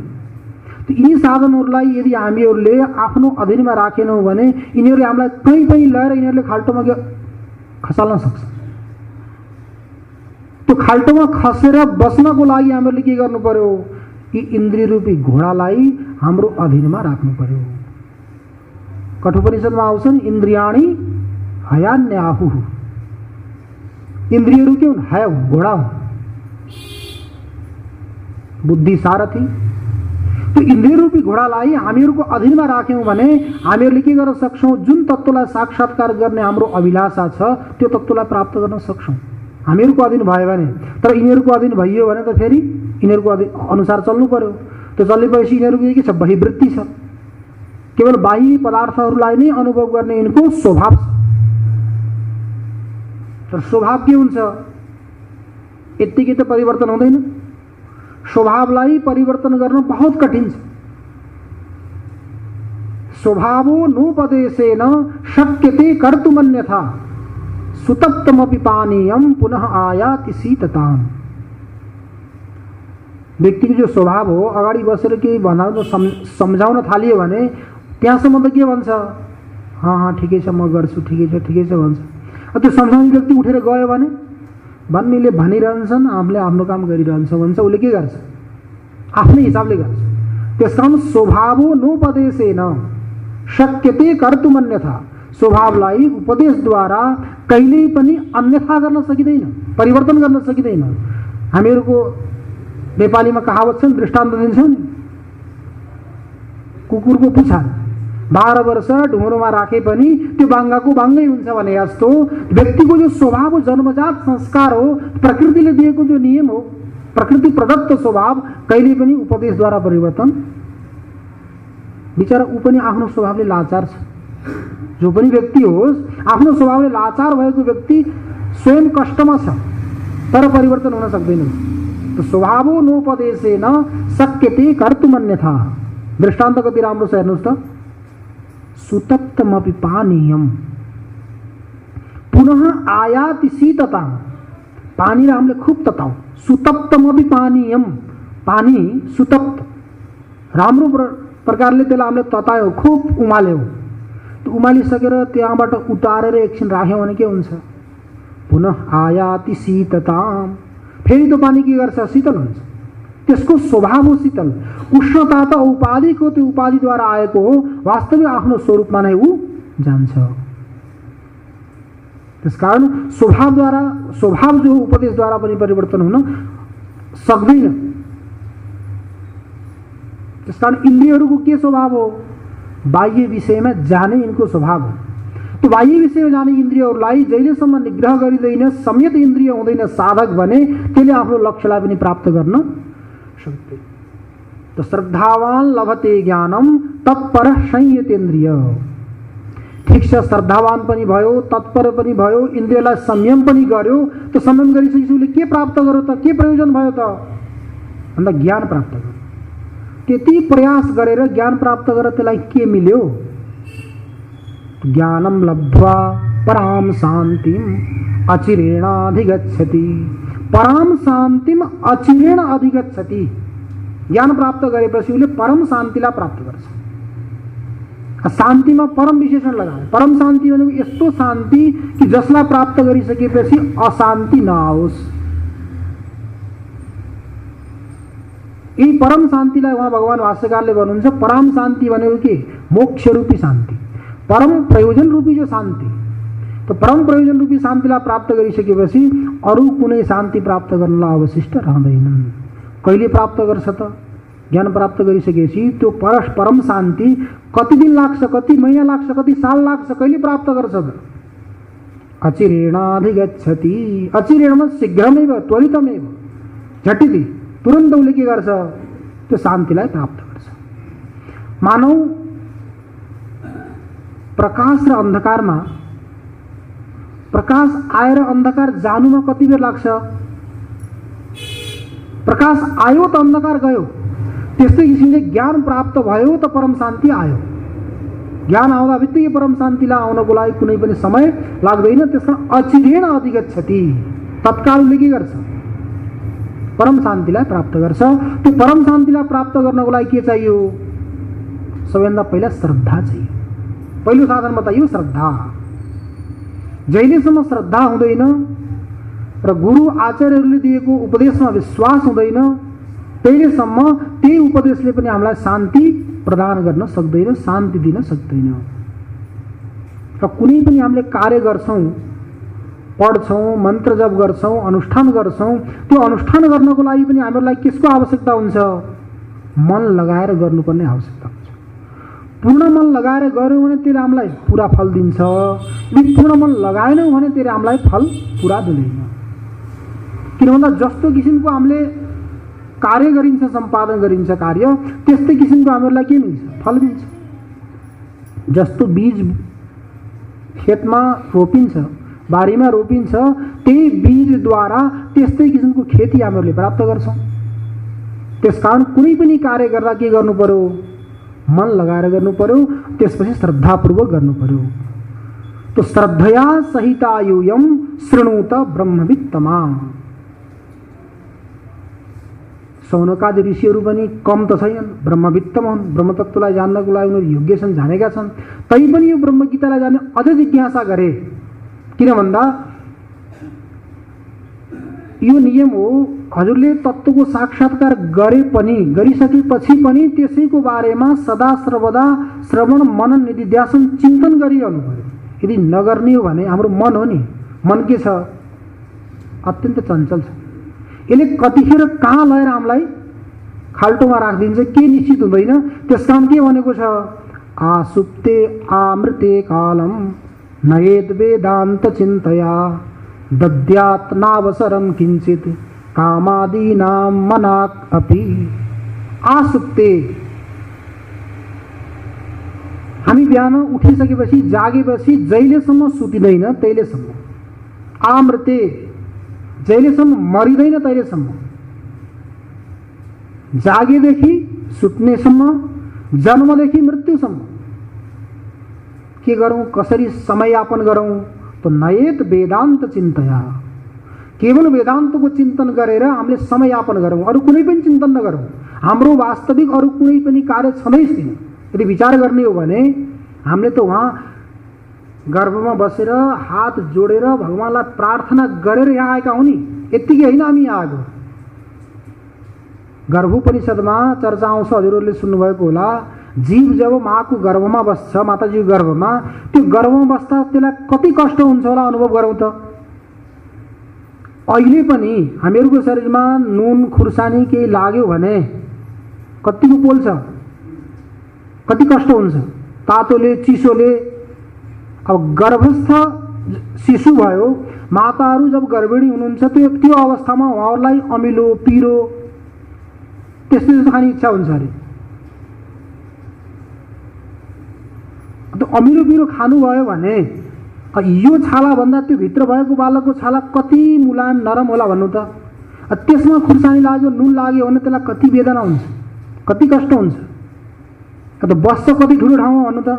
यी साधनहरूलाई यदि हामीहरूले आफ्नो अधीनमा राखेनौँ भने यिनीहरूले हामीलाई कहीँ कहीँ ल्याएर यिनीहरूले खाल्टोमा खसाल्न सक्छ। त्यो खाल्टोमा खसेर बस्नको लागि हामीले के गर्नु पर्यो, यी इन्द्रिय रूपी घोडालाई हाम्रो अधीनमा राख्नु पर्यो। कठोपनिषदमा आउँछ नि, इन्द्रियाणी हयान्याहुः, इन्द्रियहरू के हुन्, हय घोडा हुन्, बुद्धि सारथी। त्यो इन्द्रिय रूपी घोडालाई हामीहरूको अधीनमा राख्यौँ भने हामीहरूले के गर्न सक्छौँ, जुन तत्त्वलाई साक्षात्कार गर्ने हाम्रो अभिलाषा छ त्यो तत्त्वलाई प्राप्त गर्न सक्छौँ हामीहरूको अधीन भयो भने। तर यिनीहरूको अधीन भइयो भने त फेरि यिनीहरूको अनुसार चल्नु पर्यो। त्यो चलेपछि यिनीहरूको के छ, बहिवृत्ति छ, केवल बाह्य पदार्थहरूलाई नै अनुभव गर्ने यिनको स्वभाव छ। तर स्वभाव के हुन्छ, यत्तिकै त परिवर्तन हुँदैन। स्वभावलाई परिवर्तन गर्न बहुत कठिन छ। स्वभावो नोपदेशेन शक्यते कर्तुमन्यथा सुतप्तमपि पानीयम पुनः आयाति शीतताम। व्यक्तिको जो स्वभाव हो, अगाडि बसेर केही भन्दा सम्झाउन थालियो भने त्यहाँसम्म त के भन्छ, हाँ ठिकै छ म गर्छु, ठिकै छ भन्छ। त्यो सम्झाउने व्यक्ति उठेर गयो भने भन्नेले भनिरहन्छन्, आफूले आफ्नो काम गरिरहन्छ भन्छ, उसले के गर्छ? आफ्नै हिसाबले गर्छ। त्यसकारण स्वभावो नोपदेशेन शक्यते कर्तुमन्यथा, स्वभावलाई उपदेशद्वारा कहिल्यै पनि अन्यथा गर्न सकिँदैन, परिवर्तन गर्न सकिँदैन। हामीहरूको नेपालीमा कहावत छ नि, दृष्टान्त दिन्छौँ नि, कुकुरको पुच्छा 12 वर्ष ढुङ्ग्रोमा राखे पनि त्यो बाङ्गाको बाङ्गै हुन्छ भने जस्तो व्यक्तिको जो स्वभाव हो, जन्मजात संस्कार हो, प्रकृतिले दिएको जो नियम हो, प्रकृति प्रदत्त स्वभाव कहिले पनि उपदेशद्वारा परिवर्तन। बिचरा ऊ पनि आफ्नो स्वभावले लाचार छ। जो पनि व्यक्ति होस्, आफ्नो स्वभावले लाचार भएको व्यक्ति स्वयं कष्टमा छ, तर परिवर्तन हुन सक्दैन। तो स्वभावो नोपदेशेन शक्यते कर्तुमन्यथा। दृष्टान्त कति राम्रो छ हेर्नुहोस् त। सुतप्तमपि पानीयम पुनः आयाति शीतता। पानीलाई हामीले खूब तताउँ। सुतप्तमपि पानीयम, पानी सुतप्त राम्रो प्रकारले त्यसलाई हामीले ततायौँ, खूब उमाल्यौँ। त्यो उमालिसकेर त्यहाँबाट उतारेर एकछिन राख्यौँ भने के हुन्छ? पुनः आयाति शीतताम, फेरि त्यो पानी के गर्छ? शीतल हुन्छ। त्यसको स्वभाव हो शीतल। उष्णता त उपाधिको, त्यो उपाधिद्वारा आएको हो, वास्तविक आफ्नो स्वरूपमा नै ऊ जान्छ। त्यसकारण स्वभावद्वारा, स्वभाव जो उपदेशद्वारा पनि परिवर्तन हुन सक्दैन। त्यसकारण इन्द्रियहरूको के स्वभाव हो? बाह्य विषयमा जाने यिनको स्वभाव हो। त्यो बाह्य विषयमा जाने इन्द्रियहरूलाई जहिलेसम्म निग्रह गरिँदैन, संयत इन्द्रिय हुँदैन साधक भने, त्यसले आफ्नो लक्ष्यलाई पनि प्राप्त गर्न सक्दैन। तो श्रद्धावान लभते ज्ञानम तत्पर संयतेन्द्रिय। ठिक छ, श्रद्धावान पनि भयो, तत्पर पनि भयो, इन्द्रियलाई संयम पनि गर्यो। त्यो संयम गरिसकेपछि उसले के प्राप्त गर्यो त? के प्रयोजन भयो त? भन्दा ज्ञान प्राप्त गर्यो। त्यति प्रयास गरेर ज्ञान प्राप्त गरेर त्यसलाई के मिल्यो? ज्ञानम लब्ध्वा पराम शान्तिम अचिरेणाधिगच्छति। परम शान्तिम अचिरेण अधिगच्छति। ज्ञान प्राप्त गरेपछि उसले परम शान्तिलाई प्राप्त गर्छ। शान्तिमा परम विशेषण लगाए। परम शान्ति भनेको यस्तो शान्ति कि जसलाई प्राप्त गरिसकेपछि अशान्ति नआओस्। यही परम शान्तिलाई उहाँ भगवान भाष्यकारले भन्नुहुन्छ, परम शान्ति भनेको के? मोक्ष रूपी शान्ति, परम प्रयोजन रूपी जो शान्ति। तो परम प्रयोजन रूपी शान्तिलाई प्राप्त गरिसकेपछि अरू कुनै शान्ति प्राप्त गर्नलाई अवशिष्ट रहँदैनन्। कहिले प्राप्त गर्छ त? ज्ञान प्राप्त गरिसकेपछि त्यो परम शान्ति कति दिन लाग्छ, कति महिना लाग्छ, कति साल लाग्छ, कहिले प्राप्त गर्छ त? अचिरेणाधिगच्छति। अचिरेणमा शीघ्रमेव, त्वरितमेव, झटिति, तुरन्त उसले के गर्छ? त्यो शान्तिलाई प्राप्त गर्छ। मानौ प्रकाश र अन्धकारमा, प्रकाश आएर अन्धकार जानुमा कति बेर लाग्छ? प्रकाश आयो त अन्धकार गयो। त्यस्तै किसिमले ज्ञान प्राप्त भयो त परम शान्ति आयो। ज्ञान आउँदा बित्तिकै परम शान्तिलाई आउनको लागि कुनै पनि समय लाग्दैन। त्यसकारण अचिरेण अधिगच्छति, तत्काल उसले के गर्छ? परम शान्तिलाई प्राप्त गर्छ। त्यो परम शान्तिलाई प्राप्त गर्नको लागि के चाहियो? सबैभन्दा पहिला श्रद्धा चाहियो। पहिलो साधन बताइयो श्रद्धा। जहिलेसम्म श्रद्धा हुँदैन र गुरु आचार्यहरूले दिएको उपदेशमा विश्वास हुँदैन, तहिलेसम्म त्यही उपदेशले पनि हामीलाई शान्ति प्रदान गर्न सक्दैन, शान्ति दिन सक्दैन। र कुनै पनि हामीले कार्य गर्छौँ, पढ्छौँ, मन्त्र जप गर्छौँ, अनुष्ठान गर्छौँ, त्यो अनुष्ठान गर्नको लागि पनि हामीहरूलाई केसको आवश्यकता हुन्छ? मन लगाएर गर्नुपर्ने आवश्यकता हुन्छ। पूर्ण मन लगाएर गऱ्यौँ भने त्यसले हामीलाई पुरा फल दिन्छ। यदि पूर्ण मन लगाएनौँ भने त्यसले हामीलाई फल पुरा दिँदैन। किन भन्दा जस्तो किसिमको हामीले कार्य गरिन्छ, सम्पादन गरिन्छ कार्य, त्यस्तै किसिमको हामीहरूलाई के मिल्छ? फल मिल्छ। जस्तो बीज खेतमा रोपिन्छ, बारीमा रोपिन्छ, त्यही बीजद्वारा त्यस्तै किसिमको खेती हामीहरूले प्राप्त गर्छौँ। त्यसकारण कुनै पनि कार्य गर्दा के गर्नु पर्यो? मन लगाएर गर्नु पर्यो, त्यसपछि श्रद्धापूर्वक गर्नु पर्यो। तो श्रद्धया सहितायुयम शृणुत ब्रह्मवित्तमा। सौनकादि ऋषिहरू पनि कम त छैनन्, ब्रह्मवित्तम हुन्, ब्रह्मतत्त्वलाई जान्नको लागि उनीहरू योग्य छन्, जानेका छन्। तैपनि यो ब्रह्मगीतालाई जान्ने अझ जिज्ञासा गरे। किन भन्दा यो नियम हो, हजुरले तत्त्वको साक्षात्कार गरे पनि, गरिसकेपछि पनि त्यसैको बारेमा सदा सर्वदा श्रवण मनन निधिध्यासन चिन्तन गरिरहनु पर्यो। यदि नगर्ने हो भने हाम्रो मन हो नि, मन के छ, अत्यन्त चञ्चल छ। यसले कतिखेर कहाँ लगेर हामीलाई खाल्टोमा राखिदिन्छ के निश्चित हुँदैन। त्यस कारण के भनेको छ, आसुप्ते आमृते कालम नयेद वेदान्त चिन्तया दद्यात् नावसरम किंचित कामादीनां मनाक् अपि। आसुप्ते, हामी बिहान उठिसकेपछि जागेपछि जहिलेसम्म सुतिदैन तहिलेसम्म। आमृते, जहिलेसम्म मरिदैन तहिलेसम्म। जागेदेखि सुत्नेसम्म, जन्मदेखि मृत्युसम्म के गरौँ, कसरी समय यापन गरौँ, तो नयेत वेदान्त चिन्तया, केवल वेदान्तको चिन्तन गरेर हामीले समय यापन गरौँ, अरू कुनै पनि चिन्तन नगरौँ। हाम्रो वास्तविक अरू कुनै पनि कार्य छँदै छैन। यदि विचार गर्ने हो भने हामीले त वहाँ गर्भमा बसेर हात जोडेर भगवानलाई प्रार्थना गरेर यहाँ आएका हौँ नि, यत्तिकै होइन हामी यहाँ आएको। गर्भोपनिषदमा चर्चा आउँछ, हजुरहरूले सुन्नुभएको होला, जीव जब माको गर्भमा बस्छ, माताजीको गर्भमा, त्यो गर्भमा बस्दा त्यसलाई कति कष्ट हुन्छ होला अनुभव गरौँ त। अहिले पनि हामीहरूको शरीरमा नुन खुर्सानी केही लाग्यो भने कतिको पोल्छ, कति कष्ट हुन्छ, तातोले चिसोले। अब गर्भस्थ शिशु भयो, माताहरू जब गर्भिणी हुनुहुन्छ त्यो अवस्थामा उहाँहरूलाई अमिलो पिरो त्यस्तो खाने इच्छा हुन्छ अरे। त्यो अमिलो पिरो खानुभयो भने यो छालाभन्दा त्यो भित्र भएको बालकको छाला कति मुलायम नरम होला भन्नु त। त्यसमा खुर्सानी लाग्यो, नुन लाग्यो भने त्यसलाई कति वेदना हुन्छ, कति कष्ट हुन्छ। त बस्छ कति ठुलो ठाउँमा भन्नु त,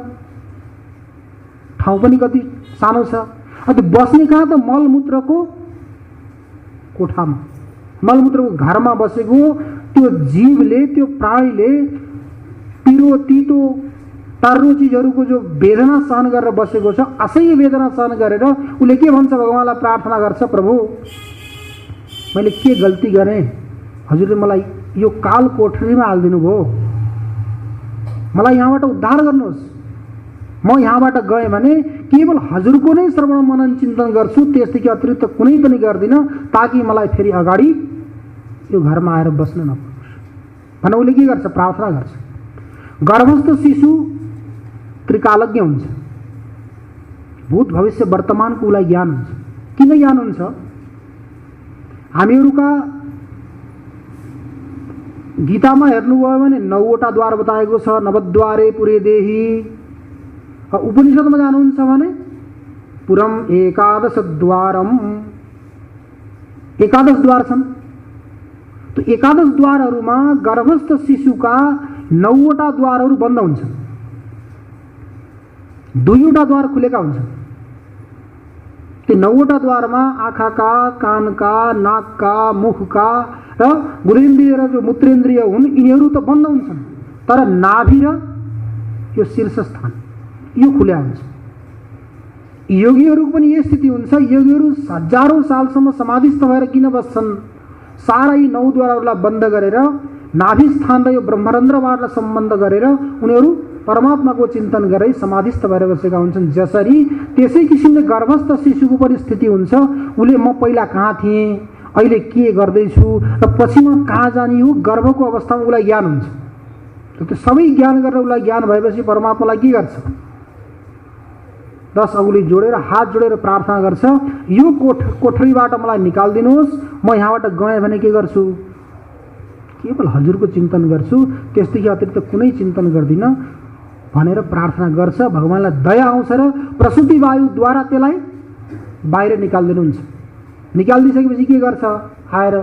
ठाउँ पनि कति सानो छ। त्यो बस्ने कहाँ त, मलमूत्रको कोठामा, मलमूत्रको घरमा बसेको त्यो जीवले, त्यो प्राणीले पिरो तितो तर्रो चिजहरूको जो वेदना सहन गरेर बसेको छ, असह्य वेदना सहन गरेर उसले के भन्छ, भगवानलाई प्रार्थना गर्छ, प्रभु मैले के गल्ती गरेँ, हजुरले मलाई यो काल कोठरीमा हालिदिनु भयो, मलाई यहाँबाट उद्धार गर्नुहोस्। म यहाँबाट गएँ भने केवल हजुरको नै श्रवण मनन चिन्तन गर्छु, त्यसदेखि अतिरिक्त कुनै पनि गर्दिनँ, ताकि मलाई फेरि अगाडि यो घरमा आएर बस्न नपरोस् भने उसले के गर्छ, प्रार्थना गर्छ। गर्भस्थ शिशु त्रिकालज्ञ हुन्छ, भूत भविष्य वर्तमानको उसलाई ज्ञान हुन्छ। किन ज्ञान हुन्छ, हामीहरूका गीतामा हेर्नुभयो भने 9वटा द्वार बताएको छ, नवद्वारे पुरे देही। उपनिषदमा जानुहुन्छ भने पुरम एकादश द्वारम, 11 द्वार छन्। तो 11 द्वारहरूमा गर्भस्थ शिशुका 9वटा द्वारहरू बन्द हुन्छन्, 2वटा द्वार खुलेका हुन्छन्। त्यो 9वटा द्वारमा आँखाका, कानका, नाकका, मुखका र गुणेन्द्रिय र जो मूत्रेन्द्रिय हुन् यिनीहरू त बन्द हुन्छन्, तर नाभि र यो शीर्ष स्थान यो खुल्या हुन्छ। योगीहरूको पनि यही स्थिति हुन्छ। योगीहरू हजारौं सालसम्म समाधिस्थ भएर किन बस्छन्, सारै 9 द्वारहरूलाई बन्द गरेर नाभि स्थान र यो ब्रह्मरन्ध्रबाट सम्बन्ध गरेर उनीहरू परमात्माको चिन्तन गरे समाधिस्थ भएर बसेका हुन्छन्। जसरी त्यसै किसिमले गर्भस्थ शिशुको परिस्थिति हुन्छ, उसले म पहिला कहाँ थिएँ, अहिले के गर्दैछु र पछि म कहाँ जाने हो, गर्भको अवस्थामा उसलाई ज्ञान हुन्छ। त्यो सबै ज्ञान गरेर उसलाई ज्ञान भएपछि परमात्मालाई के गर्छ, 10 औँली जोडेर हात जोडेर प्रार्थना गर्छ, यो कोठरीबाट मलाई निकालिदिनुहोस्, म यहाँबाट गएँ भने के गर्छु, केवल हजुरको चिन्तन गर्छु, त्यसदेखि अतिरिक्त कुनै चिन्तन गर्दिनँ भनेर प्रार्थना गर्छ। भगवानलाई दया आउँछ र प्रसूति वायुद्वारा त्यसलाई बाहिर निकालिदिनुहुन्छ। निकालिदिसकेपछि के गर्छ, आएर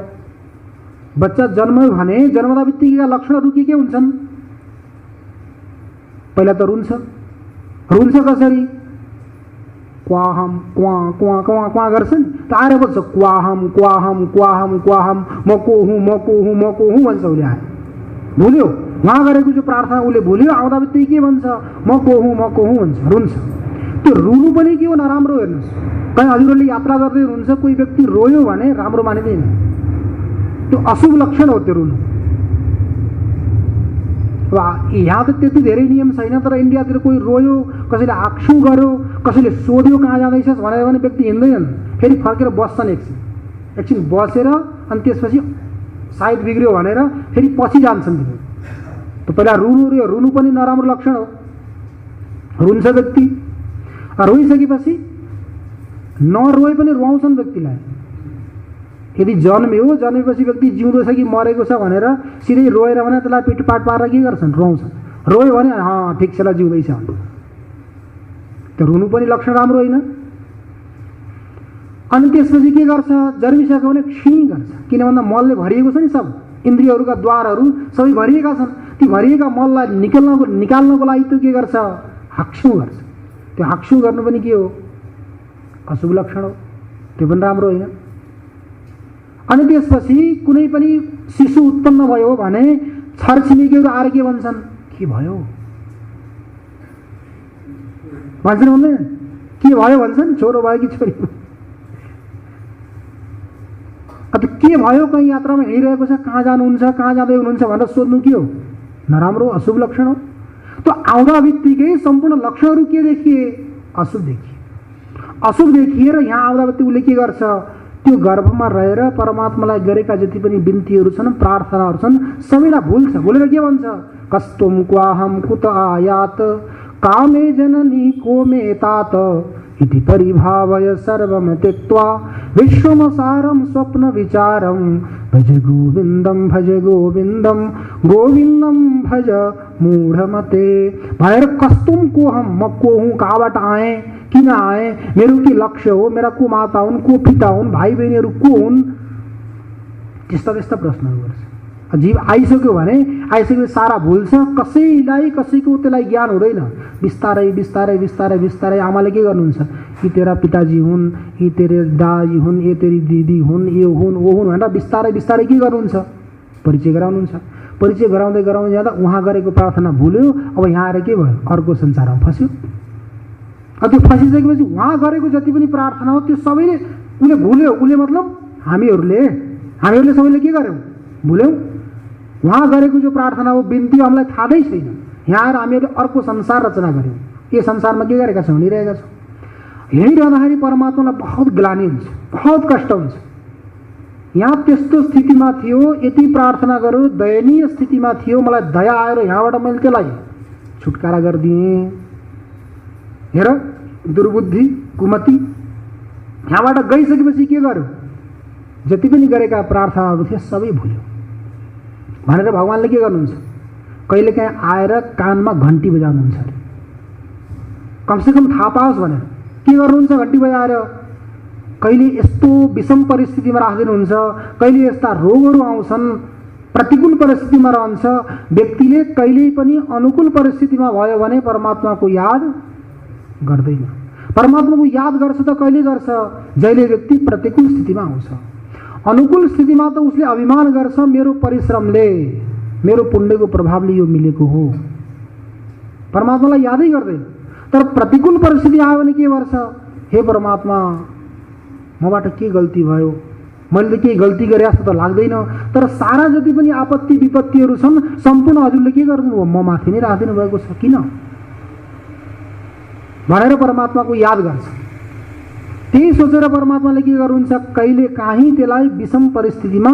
बच्चा जन्म्यो भने जन्मदा बित्तिकैका लक्षणहरू के हुन्छन्, पहिला त रुन्छ। रुन्छ कसरी, क्वाहम क्वा क्वा क्वा क्वा गर्छ नि, त आएर बस्छ क्वाहम क्वाहम क्वाहम क्वाहम, म को हुँ म को हुँ म को हुँ भन्छ। उसले आएर भुल्यो, उहाँ गरेको जो प्रार्थना उसले भुल्यो, आउँदा बित्तिकै के भन्छ, म को हुँ भन्छ, रुन्छ। त्यो रुनु पनि के हो नराम्रो। हेर्नुहोस्, कहीँ हजुरहरूले यात्रा गर्दै हुनुहुन्छ, कोही व्यक्ति रोयो भने राम्रो मानिँदैन, त्यो अशुभ लक्षण हो त्यो रुनु। यहाँ त त्यति धेरै नियम छैन, तर इन्डियातिर कोही रोयो, कसैले आक्सु गर्यो, कसैले सोध्यो कहाँ जाँदैछस् भनेर भने व्यक्ति हिँड्दैन, फेरि फर्केर बस्छन् एकछिन बसेर, अनि त्यसपछि सायद बिग्रियो भनेर फेरि पछि जान्छन्। त पहिला रुनु पनि नराम्रो लक्षण हो। रुन्छ व्यक्ति, रोइसकेपछि नरोए पनि रुवाउँछन् व्यक्तिलाई। यदि जन्मेपछि व्यक्ति जिउँदो छ कि मरेको छ भनेर सिधै रोएर भने त्यसलाई पिटपाट पारेर के गर्छन्, रुवाउँछन्। रोयो भने ठिक छ ल जिउँदैछ, त्यो रुनु पनि लक्षण राम्रो होइन। अनि त्यसपछि के गर्छ, जन्मिसक्यो भने क्षीण गर्छ, किन भन्दा मलले भरिएको छ नि, सब इन्द्रियहरूका द्वारहरू सबै भरिएका छन्। ती भरिएका मललाई निकाल्नको लागि त्यो के गर्छ, हाक्सु गर्छ। त्यो हाक्सु गर्नु पनि के हो, अशुभ लक्षण हो, त्यो पनि राम्रो होइन। अनि त्यसपछि कुनै पनि शिशु उत्पन्न भयो भने छरछिमेकीहरू आएर के भन्छन्, के भयो भन्छन्, भन्दैन के भयो भन्छन्, छोरो भयो कि छोरी। अन्त के भयो, कहीँ यात्रामा हिँडिरहेको छ, कहाँ जानुहुन्छ कहाँ जाँदै हुनुहुन्छ भनेर सोध्नु के हो, नराम्रो अशुभ लक्षण हो। त्यो आउँदा बित्तिकै सम्पूर्ण लक्षणहरू के देखिए, अशुभ देखिए। अशुभ देखिएर यहाँ आउँदा बित्तिकै उसले के गर्छ, त्यो गर्भमा रहेर परमात्मालाई गरेका जति पनि बिन्तीहरू छन्, प्रार्थनाहरू छन्, सबैलाई भुल्छ। भुलेर के भन्छ, कस्तुम क्वाहम कुत आयात कामे जननी को मे तात इति परिभावय सर्वम त्यक्त्वा विश्वमसारम स्वप्न विचारम भज गोविंदम गोविंदम भज मूढ़मते। भनेर कस्तुम को हम, म को हुँ, कहाँबाट आएँ, किन आएँ, मेरो के लक्ष्य हो, मेरा को माता हुन्, को पिता हुन्, भाइ बहिनीहरू को हुन्, त्यस्ता त्यस्ता प्रश्नहरू गर्छ। जीव आइसक्यो भने सारा भुल्छ, कसैलाई कसैको त्यसलाई ज्ञान हुँदैन। बिस्तारै बिस्तारै बिस्तारै बिस्तारै आमाले के गर्नुहुन्छ, यी तेरा पिताजी हुन्, यी तेरे दाजी हुन्, ये तेरी दिदी हुन्, यो हुन् वो हुन् भनेर बिस्तारै बिस्तारै के गर्नुहुन्छ, परिचय गराउनुहुन्छ। परिचय गराउँदै गराउँदै जाँदा उहाँ गरेको प्रार्थना भुल्यो, अब यहाँ आएर के भयो, अर्को संसारमा फस्यो। त्यो फसिसकेपछि उहाँ गरेको जति पनि प्रार्थना हो त्यो सबैले उसले भुल्यो। उसले मतलब हामीहरूले सबैले के गर्यौँ, भुल्यौँ। उहाँ गरेको जो प्रार्थना हो, बिन्ती हामीलाई थाहै छैन। यहाँ आएर हामीहरूले अर्को संसार रचना गऱ्यौँ। यो संसारमा के गरेका छौँ, हिँडिरहेका छौँ। हिँडिरहँदाखेरि परमात्मालाई बहुत ग्लानि हुन्छ, बहुत कष्ट हुन्छ। यहाँ त्यस्तो स्थितिमा थियो, यति प्रार्थना गर्यो, दयनीय स्थितिमा थियो, मलाई दया आएर यहाँबाट मैले त्यसलाई छुटकारा गरिदिएँ। हेर दुर्बुद्धि कुमति, यहाँबाट गइसकेपछि के गर्यो, जति पनि गरेका प्रार्थनाहरू थिए सबै भुल्यो भनेर भगवान्ले के गर्नुहुन्छ, कहिलेकाहीँ आएर कानमा घन्टी बजाउनुहुन्छ अरे, कमसेकम थाहा पाओस् भनेर। के गर्नुहुन्छ, घन्टी बजाएर कहिले यस्तो विषम परिस्थितिमा राखिदिनुहुन्छ, कहिले यस्ता रोगहरू आउँछन्, प्रतिकूल परिस्थितिमा रहन्छ व्यक्तिले। कहिल्यै पनि अनुकूल परिस्थितिमा भयो भने परमात्माको याद गर्दैन। परमात्माको याद गर्छ त कहिले गर्छ, जहिले व्यक्ति प्रतिकूल स्थितिमा आउँछ। अनुकूल स्थितिमा त उसले अभिमान गर्छ, मेरो परिश्रमले, मेरो पुण्यको प्रभावले यो मिलेको हो, परमात्मालाई यादै गर्दैन। तर प्रतिकूल परिस्थिति आयो भने के गर्छ, हे परमात्मा मबाट के गल्ती भयो, मैले त केही गल्ती गरे जस्तो त लाग्दैन, तर सारा जति पनि आपत्ति विपत्तिहरू छन् सम्पूर्ण हजुरले के गर्नुभयो, म माथि नै राखिदिनु भएको छ, किन भनेर परमात्माको याद गर्छ। त्यही सोचेर परमात्माले के गर्नुहुन्छ, कहिले काहीँ त्यसलाई विषम परिस्थितिमा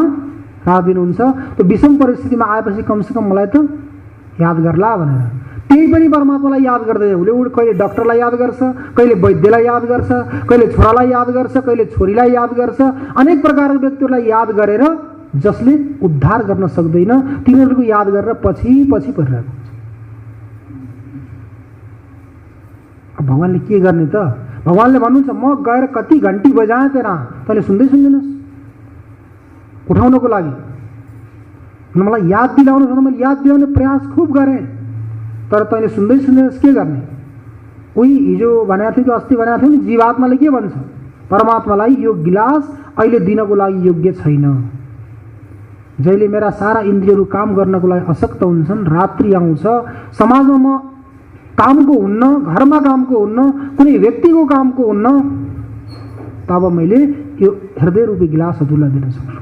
राखिदिनुहुन्छ। त्यो विषम परिस्थितिमा आएपछि कमसेकम मलाई त याद गर्ला भनेर। त्यही पनि परमात्मालाई याद गर्दैन। उसले कहिले डाक्टरलाई याद गर्छ, कहिले वैद्यलाई याद गर्छ, कहिले छोरालाई याद गर्छ, कहिले छोरीलाई याद गर्छ। अनेक प्रकारका व्यक्तिहरूलाई याद गरेर जसले उद्धार गर्न सक्दैन तिनीहरूको याद गरेर पछि पछि परिरहेको हुन्छ। भगवान्ले के गर्ने त, भगवान्ले भन्नुहुन्छ म गएर कति घन्टी बजाएँ तेरा, तैँले सुन्दैनस् उठाउनको लागि, मलाई याद दिलाउनु छ, मैले याद दिलाउने प्रयास खुब गरेँ, तर तैँले सुन्दैनस्। के गर्ने, उही हिजो भनेको थियो कि अस्ति भनेको थियो नि, जीवात्माले के भन्छ परमात्मालाई, यो गिलास अहिले दिनको लागि योग्य छैन। जहिले मेरा सारा इन्द्रियहरू काम गर्नको लागि अशक्त हुन्छन्, रात्रि आउँछ, समाजमा म कामको हुन्न, घरमा कामको हुन्न, कुनै व्यक्तिको कामको हुन्न, तब मैले यो हृदय रूपी गिलास हजुरलाई दिन सक्छु।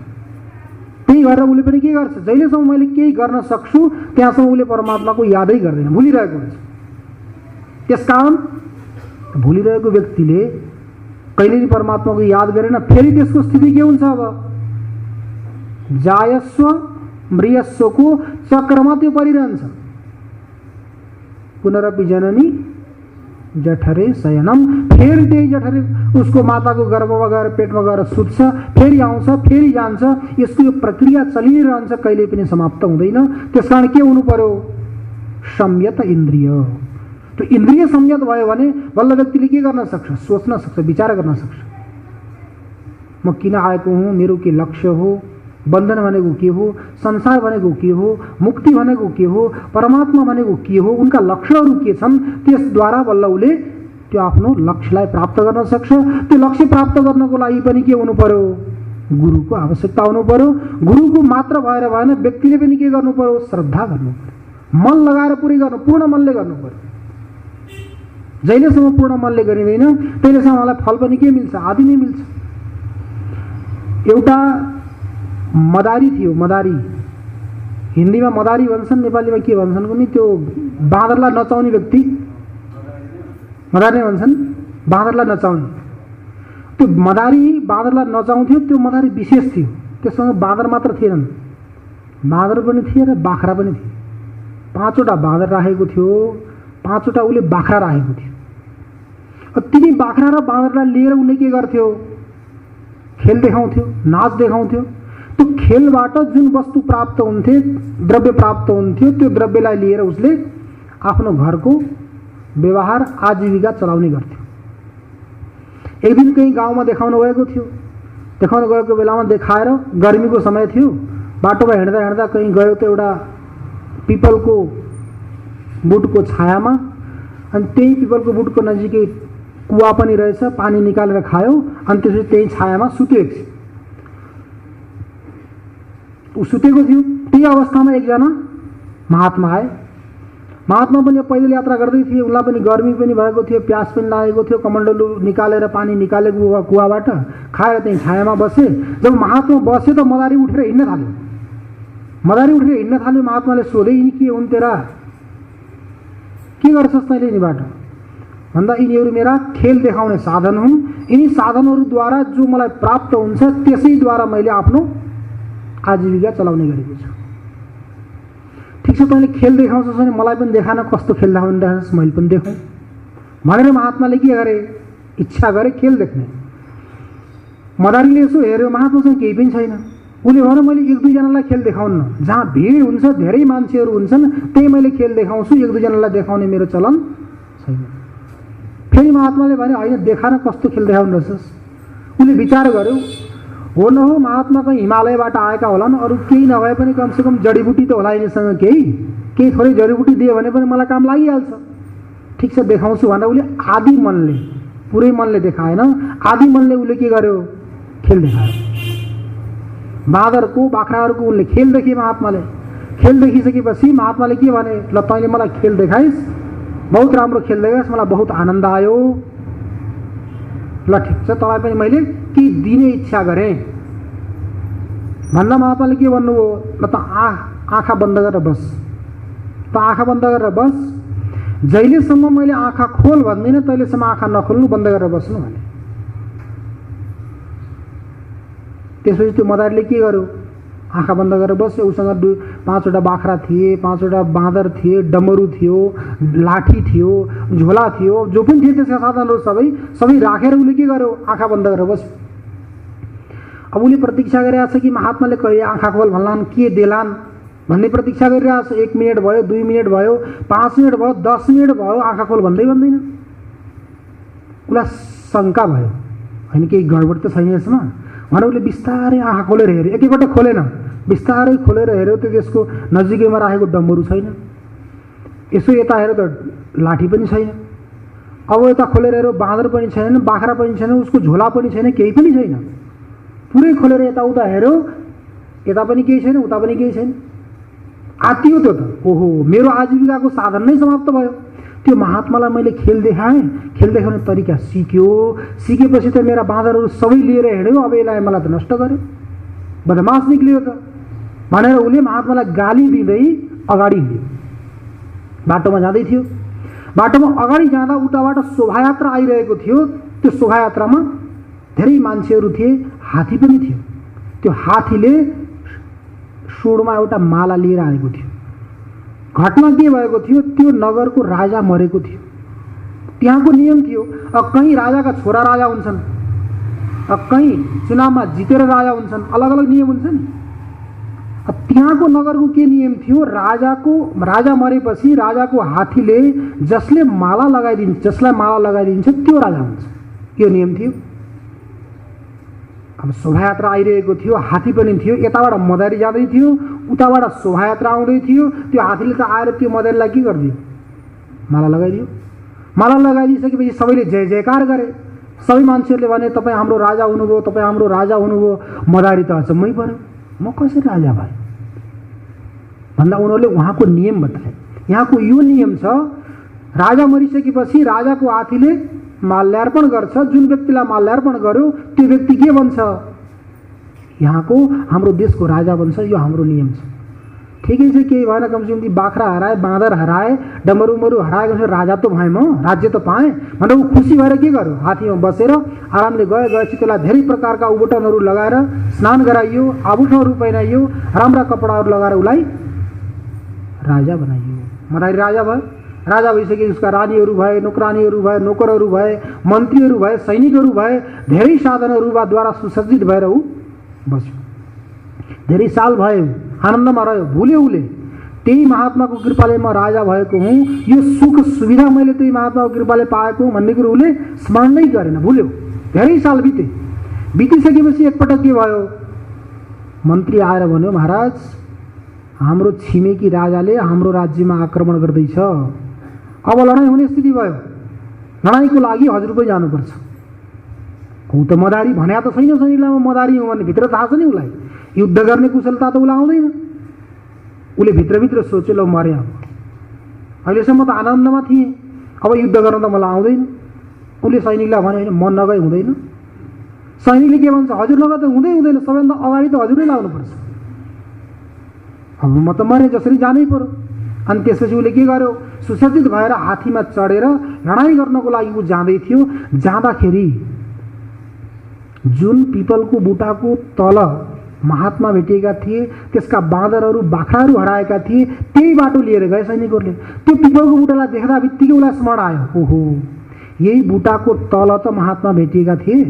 त्यही गरेर उसले पनि के गर्छ, जहिलेसम्म मैले केही गर्न सक्छु त्यहाँसम्म उसले परमात्माको यादै गर्दैन, भुलिरहेको हुन्छ। त्यसकारण भुलिरहेको व्यक्तिले कहिले पनि परमात्माको याद गरेन, फेरि त्यसको स्थिति के हुन्छ, अब जायस्व मृयस्वको चक्रमा त्यो परिरहन्छ। पुनरपि जननी जठरे शयनम, फेरि त्यही जठरे उसको माताको गर्भमा गएर पेटमा गएर सुत्छ, फेरि आउँछ, फेरि जान्छ, यसको यो प्रक्रिया चलिरहन्छ, कहिले पनि समाप्त हुँदैन। त्यसकारण के हुनु पर्यो, संयत इन्द्रिय। त्यो इन्द्रिय संयत भयो भने बल्ल व्यक्तिले के गर्न सक्छ, सोच्न सक्छ, विचार गर्न सक्छ। म किन आएको हुँ, मेरो के लक्ष्य हो, बन्धन भनेको के हो, संसार भनेको के हो, मुक्ति भनेको के हो, परमात्मा भनेको के हो, उनका लक्ष्यहरू के छन्, त्यसद्वारा बल्ल उसले त्यो आफ्नो लक्ष्यलाई प्राप्त गर्न सक्छ। त्यो लक्ष्य प्राप्त गर्नको लागि पनि के हुनु पर्यो, गुरुको आवश्यकता हुनु पर्यो। गुरुको मात्र भएर भएन, व्यक्तिले पनि के गर्नु पर्यो, श्रद्धा गर्नु पर्यो, मन लगाएर पुरै गर्नु, पूर्ण मनले गर्नु पर्यो। जहिलेसम्म पूर्ण मनले गरिँदैन तहिलेसम्म मलाई फल पनि के मिल्छ, आदि नै मिल्छ। एउटा मदारी थियो, मदारी, हिन्दीमा मदारी भन्छन्, नेपालीमा के भन्छन् कुनै, त्यो बाँदरलाई नचाउने व्यक्ति मदारी नै भन्छन्, बाँदरलाई नचाउने। त्यो मदारी बाँदरलाई नचाउँथ्यो, त्यो मदारी विशेष थियो। त्यससँग बाँदर मात्र थिएनन्, बाँदर पनि थिए र बाख्रा पनि थिए। 5वटा बाँदर राखेको थियो, 5वटा उसले बाख्रा राखेको थियो। तिनी बाख्रा र बाँदरलाई लिएर उसले के गर्थ्यो, खेल देखाउँथ्यो, नाच देखाउँथ्यो। त्यो खेलबाट जुन वस्तु प्राप्त हुन्थे, द्रव्य प्राप्त हुन्थ्यो, त्यो द्रव्यलाई लिएर उसले आफ्नो घरको व्यवहार आजीविका चलाउने गर्थ्यो। एक दिन कहीँ गाउँमा देखाउनु गएको थियो, देखाउन गएको बेलामा देखाएर, गर्मीको समय थियो, बाटोमा हिँड्दा हिँड्दा कहीँ गयो त एउटा पिपलको बुटको छायामा, अनि त्यही पिपलको बुटको नजिकै कुवा पनि रहेछ, पानी निकालेर खायो, अनि त्यसपछि त्यही छायामा सुत्यो। एकछिन ऊ सुतेको थियो, त्यही अवस्थामा एकजना महात्मा आए। महात्मा पनि पैदल यात्रा गर्दै थिए, उनलाई पनि गर्मी पनि भएको थियो, प्यास पनि लागेको थियो, कमण्डलु निकालेर पानी निकालेको कुवाबाट खाएर त्यही छायामा बसे। जब महात्मा बसे त मदारी उठेर हिँड्न थाल्यो। मदारी उठेर हिँड्न थाल्यो, महात्माले सोधे, यिनी के हुन् तेरा, के गर्छस् तैँले यिनीबाट भन्दा, यिनीहरू मेरा खेल देखाउने साधन हुन्, यिनी साधनहरूद्वारा जो मलाई प्राप्त हुन्छ त्यसैद्वारा मैले आफ्नो आजीविका चलाउने गरेको छु। ठिक छ, तैँले खेल देखाउँछस् भने मलाई पनि देखान, कस्तो खेल देखाउँछस्, मैले पनि देखाउँ भनेर महात्माले के गरे, इच्छा गरे खेल देख्ने। मदारीले यसो हेऱ्यो, महात्मासँग केही पनि छैन। उसले भन्यो, मैले 1-2जनालाई खेल देखाउन्न, जहाँ भिड हुन्छ, धेरै मान्छेहरू हुन्छन्, त्यही मैले खेल देखाउँछु, 1-2जनालाई देखाउने मेरो चलन छैन। फेरि महात्माले भने, होइन देखान, कस्तो खेल देखाउनु रहेछस्। उसले विचार गर्यो, हो न हो महात्मा कहीँ हिमालयबाट आएका होलान्, अरू केही नभए पनि कमसेकम जडीबुटी त होला यिनीसँग, केही थोरै जडीबुटी दियो भने पनि मलाई काम लागिहाल्छ। ठिक छ, देखाउँछु भनेर उसले आदि मनले, पुरै मनले देखाएन, आदि मनले उसले के गर्यो, खेल देखायो। बाँदरको बाख्राहरूको उसले खेल देखे। महात्माले खेल देखिसकेपछि महात्माले के भने, ल तैँले मलाई खेल देखाइस्, बहुत राम्रो खेल देखाइस्, मलाई बहुत आनन्द आयो, ल ठिक छ, तपाईँ पनि मैले के दिने इच्छा गरेँ भन्दा महात्माले के भन्नुभयो, ल त आँखा बन्द गरेर बस, त आँखा बन्द गरेर बस, जहिलेसम्म मैले आँखा खोल भन्दिनँ तहिलेसम्म आँखा नखोल्नु, बन्द गरेर बस्नु भने। त्यसपछि त्यो मदारीले के गर्यो, आँखा बन्द गरेर बस्यो। उसँग 5वटा बाख्रा थिए, 5वटा बाँदर थिए, डमरू थियो, लाठी थियो, झोला थियो, जो पनि थिए त्यसका साधनहरू सबै राखेर उसले के गर्यो, आँखा बन्द गरेर बस्यो। अब उसले प्रतीक्षा गरिरहेको छ कि महात्माले कहिले आँखा खोल भन्लान्, के देलान् भन्ने प्रतीक्षा गरिरहेको छ। 1 मिनट भयो, 2 मिनट भयो, 5 मिनट भयो, 10 मिनट भयो, आँखा खोल भन्दैन। उसलाई शङ्का भयो, होइन केही गडबड त छैन यसमा भनेर उसले बिस्तारै आँखा खोलेर हेऱ्यो। एकैपल्ट खोलेन, बिस्तारै खोलेर हेऱ्यो त त्यसको नजिकैमा राखेको डम्बरू छैन। यसो यता हेऱ्यो त लाठी पनि छैन। अब यता खोलेर हेऱ्यो बाँदर पनि छैन, बाख्रा पनि छैन, उसको झोला पनि छैन, केही पनि छैन। पुरै खोलेर यताउता हेऱ्यो, यता पनि केही छैन, उता पनि केही छैन। आत्तियो त्यो त, ओहो मेरो आजीविकाको साधन नै समाप्त भयो। त्यो महात्मालाई मैले खेल देखाएँ, खेल देखाउने तरिका सिक्यो, सिकेपछि त मेरा बाँदरहरू सबै लिएर हिँड्यो, अब यसलाई मलाई त नष्ट गर्यो, बदमास निक्लियो त भनेर उसले महात्मालाई गाली दिँदै अगाडि हिँड्यो। बाटोमा जाँदै थियो, बाटोमा अगाडि जाँदा उताबाट शोभायात्रा आइरहेको थियो। त्यो शोभायात्रामा धेरै मान्छेहरू थिए, हात्ती पनि थियो। त्यो हात्तीले सुँडमा एउटा माला लिएर आएको थियो। घटना के भएको थियो, त्यो नगरको राजा मरेको थियो। त्यहाँको नियम थियो, कहीँ राजाका छोरा राजा हुन्छन्, कहीँ चुनावमा जितेर राजा हुन्छन्, अलग अलग नियम हुन्छ नि। त्यहाँको नगरको के नियम थियो, राजा मरेपछि राजाको हात्तीले जसलाई माला लगाइदिन्छ त्यो राजा हुन्छ, यो नियम थियो। अब शोभायात्रा आइरहेको थियो, हात्ती पनि थियो, यताबाट मदारी जाँदै थियो, उताबाट शोभायात्रा आउँदै थियो। त्यो हात्तीले त आएर त्यो मदारीलाई के गरिदियो, माला लगाइदियो। माला लगाइदिइसकेपछि सबैले जय जयकार गरे। सबै मान्छेहरूले भने तपाईँ हाम्रो राजा हुनुभयो, तपाईँ हाम्रो राजा हुनुभयो। मदारी त अचम्मै पर्यो, म कसरी राजा भएँ भन्दा उनीहरूले उहाँको नियम बताए। यहाँको यो नियम छ, राजा मरिसकेपछि राजाको हात्तीले माल्यार्पण गर्छ। जुन व्यक्तिलाई माल्यार्पण गर्यो त्यो व्यक्ति के बन्छ, यहाँको हाम्रो देशको राजा बन्छ। यो हाम्रो नियम छ। ठिकै छ, केही भएन, कमसेकम बाख्रा हराए, बाँदर हराए, डमरुमरु हराएपछि राजा त भएँ, म राज्य त पाएँ भनेर ऊ खुसी भएर के गर्यो, हात्तीमा बसेर आरामले गएपछि त्यसलाई धेरै प्रकारका उबटनहरू लगाएर स्नान गराइयो, आभूषणहरू पहिराइयो, राम्रा कपडाहरू लगाएर उसलाई राजा बनाइयो। मदारी राजा भयो। राजा भइसके उसका रानीहरू भए, नोकरानीहरू भए, नोकरहरू भए, मन्त्रीहरू भए, सैनिकहरू भए, धेरै साधनहरूद्वारा सुसज्जित भएर ऊ बस्यो। धेरै साल भयो, आनन्दमा रह्यो, भुल्यो उसले। त्यही महात्माको कृपाले म राजा भएको हुँ, यो सुख सुविधा मैले त्यही महात्माको कृपाले पाएको भन्ने कुरो उसले स्मरण नै गरेन, भुल्यो। धेरै साल बितिसकेपछि एकपटक के भयो, मन्त्री आएर भन्यो, महाराज हाम्रो छिमेकी राजाले हाम्रो राज्यमा आक्रमण गर्दैछ, अब लडाइँ हुने स्थिति भयो, लडाइँको लागि हजुर पनि जानुपर्छ। ऊ त मदारी भन्या त छैन, सैनिकलाई म मदारी हुँ भन्ने भित्र थाहा छ नि उसलाई, युद्ध गर्ने कुशलता त उसलाई आउँदैन। उसले भित्रभित्र सोच्यो, ल मरे, अब अहिलेसम्म त आनन्दमा थिएँ, अब युद्ध गर्न त मलाई आउँदैन। उसले सैनिकलाई भने, होइन म नगए हुँदैन। सैनिकले के भन्छ, हजुर नगए त हुँदैन, सबैभन्दा अगाडि त हजुरै लाग्नुपर्छ, अब म त मरे, जसरी जानै पर्यो। अनि त्यसपछि उसले के गर्यो, सुसज्जित भएर हात्तीमा चढेर लडाइँ गर्नको लागि ऊ जाँदै थियो। जाँदाखेरि जुन पिपलको बुटाको तल महात्मा भेटिएका थिए, त्यसका बाँदरहरू बाख्राहरू हराएका थिए, त्यही बाटो लिएर गए सैनिकहरूले। त्यो पिपलको बुटालाई देख्दा बित्तिकै उसलाई स्मरण आयो, ओहो यही बुटाको तल त महात्मा भेटिएका थिए,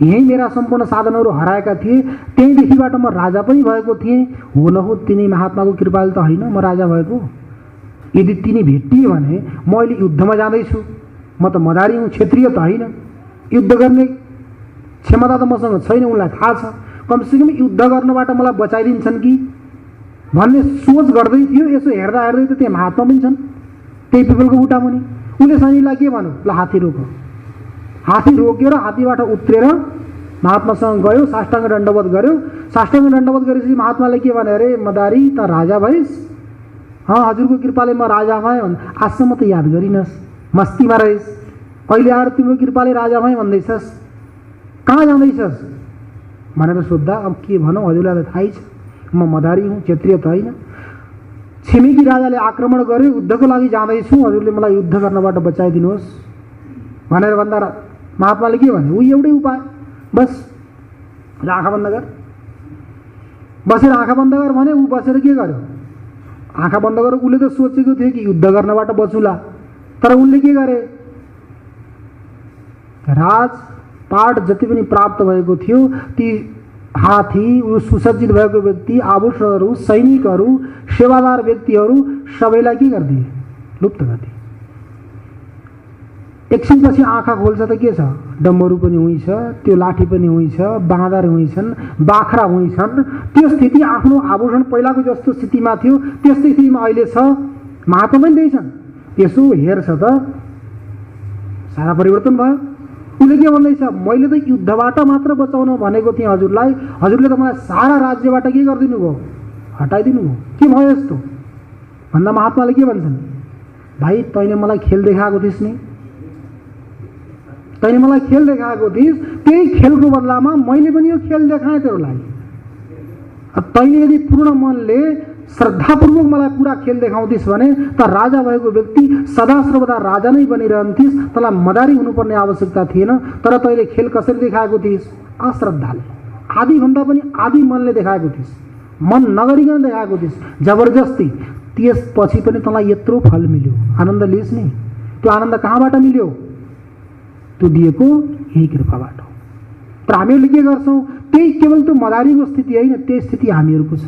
यही मेरा सम्पूर्ण साधनहरू हराएका थिए, त्यहीँदेखिबाट म राजा पनि भएको थिएँ। हो न हो तिनी महात्माको कृपाले त होइन म राजा भएको। यदि तिनी भेटिए भने म अहिले युद्धमा जाँदैछु, म त मदारी हुँ, क्षेत्रीय त होइन, युद्ध गर्ने क्षमता त मसँग छैन, उनलाई थाहा छ। कमसेकम युद्ध गर्नबाट मलाई बचाइदिन्छन् कि भन्ने सोच गर्दै थियो। यसो हेर्दा हेर्दै त त्यहाँ महात्मा पनि छन् त्यही पिपलको बुटा मुनि। उसले सैनिकलाई के भन्यो, ल हात्ती रोक्यो। हात्ती रोकेर हात्तीबाट उत्रेर महात्मासँग गयो, साष्टाङ्ग दण्डवत गर्यो। साष्टाङ्ग दण्डवत गरेपछि महात्माले के भने, अरे मदारी त राजा भइस्, हजुरको कृपाले म राजा भएँ भन्। आजसम्म त याद गरिनस्, मस्तीमा रहिस्, अहिले आएर तिम्रो कृपाले राजा भएँ भन्दैछस्, कहाँ जाँदैछस् भनेर सोद्धा। अब के भनौँ, हजुरलाई त थाहै छ म मदारी हुँ, क्षेत्रीय त होइन। छिमेकी राजाले आक्रमण गर्यो, युद्धको लागि जाँदैछु, हजुरले मलाई युद्ध गर्नबाट बचाइदिनुहोस् भनेर भन्दा महात्माले के भने, ऊ एउटै उपाय, बस आँखा बन्द गर, बसेर आँखा बन्द गर भने। ऊ बसेर के गर्यो, आँखा बन्द गरेर उसले त सोचेको थियो कि युद्ध गर्नबाट बचुला, तर उनले के गरे, राजपाट जति पनि प्राप्त भएको थियो, ती हात्ती, ऊ सुसज्जित भएको व्यक्ति, आभूषणहरू, सैनिकहरू, सेवादार व्यक्तिहरू सबैलाई के गरिदिए, लुप्त गरिदिए। एकछिनपछि आँखा खोल्छ त के छ, डम्बरू पनि हुँइछ, त्यो लाठी पनि हुँइछ, बाँदर हुँइछन्, बाख्रा हुँइछन्। त्यो स्थिति आफ्नो आभूषण पहिलाको जस्तो स्थितिमा थियो त्यस्तै स्थितिमा अहिले छ। महात्मा पनि त्यही छन्। यसो हेर्छ त सारा परिवर्तन भयो। उसले के भन्दैछ, मैले त युद्धबाट मात्र बचाउन भनेको थिएँ हजुरलाई, हजुरले त मलाई सारा राज्यबाट के गरिदिनु भयो, हटाइदिनु भयो, के भयो यस्तो भन्दा महात्माले के भन्छन्, भाइ तैँले मलाई खेल देखाएको थिइस् नि, तैँले मलाई खेल देखाएको थिइस्, त्यही खेलको बदलामा मैले पनि यो खेल देखाएँ तेरोलाई। तैँले यदि पूर्ण मनले श्रद्धापूर्वक मलाई पूरा खेल देखाउँथिस् भने त राजा भएको व्यक्ति सदा सर्वदा राजा नै बनिरहन्थिस्, तँलाई मदारी हुनुपर्ने आवश्यकता थिएन। तर तैँले खेल कसरी देखाएको थिइस्, अश्रद्धाले, आधीभन्दा पनि आधी मनले देखाएको थिइस्, मन नगरिकन देखाएको थिइस्, जबरजस्ती। त्यसपछि पनि तँलाई यत्रो फल मिल्यो, आनन्द लिइस् नि। त्यो आनन्द कहाँबाट मिल्यो, त्यो दिएको यही कृपाबाट। तर हामीहरूले के गर्छौँ, त्यही केवल त्यो मदारीको स्थिति होइन, त्यही स्थिति हामीहरूको छ।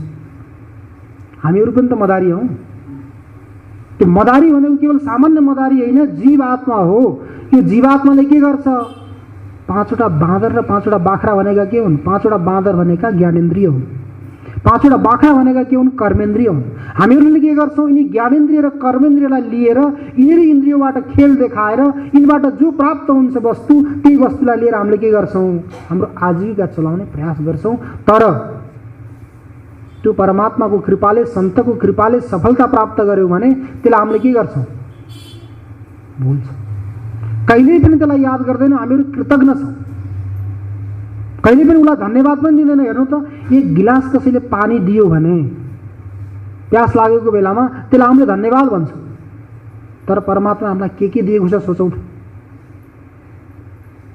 हामीहरू पनि त मदारी हौँ। त्यो मदारी भनेको केवल सामान्य मदारी होइन, जीवात्मा हो। यो जीवात्माले के गर्छ, 5वटा बाँदर र 5वटा बाख्रा भनेका के हुन्, 5वटा बाँदर भनेका ज्ञानेन्द्रिय हुन्, 5वटा बाख्रा भनेका के हुन्, कर्मेन्द्रिय हुन्। हामीहरूले के गर्छौँ, यिनी ज्ञानेन्द्रिय र कर्मेन्द्रियलाई लिएर यिनीहरू इन्द्रियबाट खेल देखाएर यिनबाट जो प्राप्त हुन्छ वस्तु, त्यही वस्तुलाई लिएर हामीले के गर्छौँ, हाम्रो आजीविका चलाउने प्रयास गर्छौँ। तर त्यो परमात्माको कृपाले, सन्तको कृपाले सफलता प्राप्त गर्यौँ भने त्यसलाई हामीले के गर्छौँ, भुल्छौँ। कहिल्यै पनि त्यसलाई याद गर्दैनौँ, हामीहरू कृतज्ञ छौँ। कहिले पनि उसलाई धन्यवाद पनि दिँदैन। हेर्नु त, एक गिलास कसैले पानी दियो भने प्यास लागेको बेलामा त्यसलाई हामीले धन्यवाद भन्छौँ। तर परमात्मा हामीलाई के दिएको छ सोचौँ।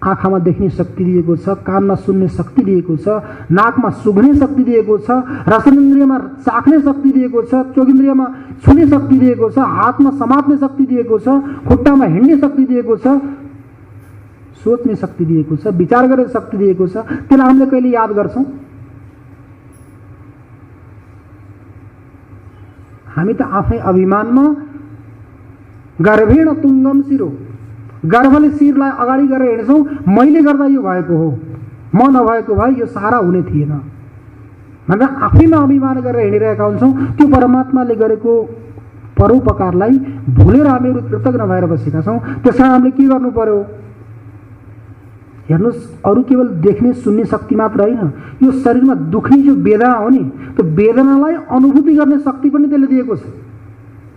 आँखामा देख्ने शक्ति दिएको छ, कानमा सुन्ने शक्ति दिएको छ, नाकमा सुँघ्ने शक्ति दिएको छ, रसनेन्द्रियमा चाख्ने शक्ति दिएको छ, चोखेन्द्रियमा छुने शक्ति दिएको छ, हातमा समात्ने शक्ति दिएको छ, खुट्टामा हिँड्ने शक्ति दिएको छ, सोच्ने शक्ति दिएको छ, विचार गर्ने शक्ति दिएको छ। त्यसलाई हामीले कहिले याद गर्छौँ? हामी त आफै अभिमानमा गर्भेण तुङ्गम शिरो, गर्भले शिरलाई अगाडि गरेर हिँड्छौँ, मैले गर्दा यो भएको हो, म नभएको भए यो सारा हुने थिएन भनेर आफैमा अभिमान गरेर हिँडिरहेका हुन्छौँ। त्यो परमात्माले गरेको परोपकारलाई भुलेर हामीहरू कृतज्ञ भएर बसेका छौँ। त्यसकारण हामीले के गर्नु पर्यो, हेर्नुहोस्, अरू केवल देख्ने सुन्ने शक्ति मात्र होइन, यो शरीरमा दुख्ने जो वेदना हो नि, त्यो वेदनालाई अनुभूति गर्ने शक्ति पनि त्यसले दिएको छ।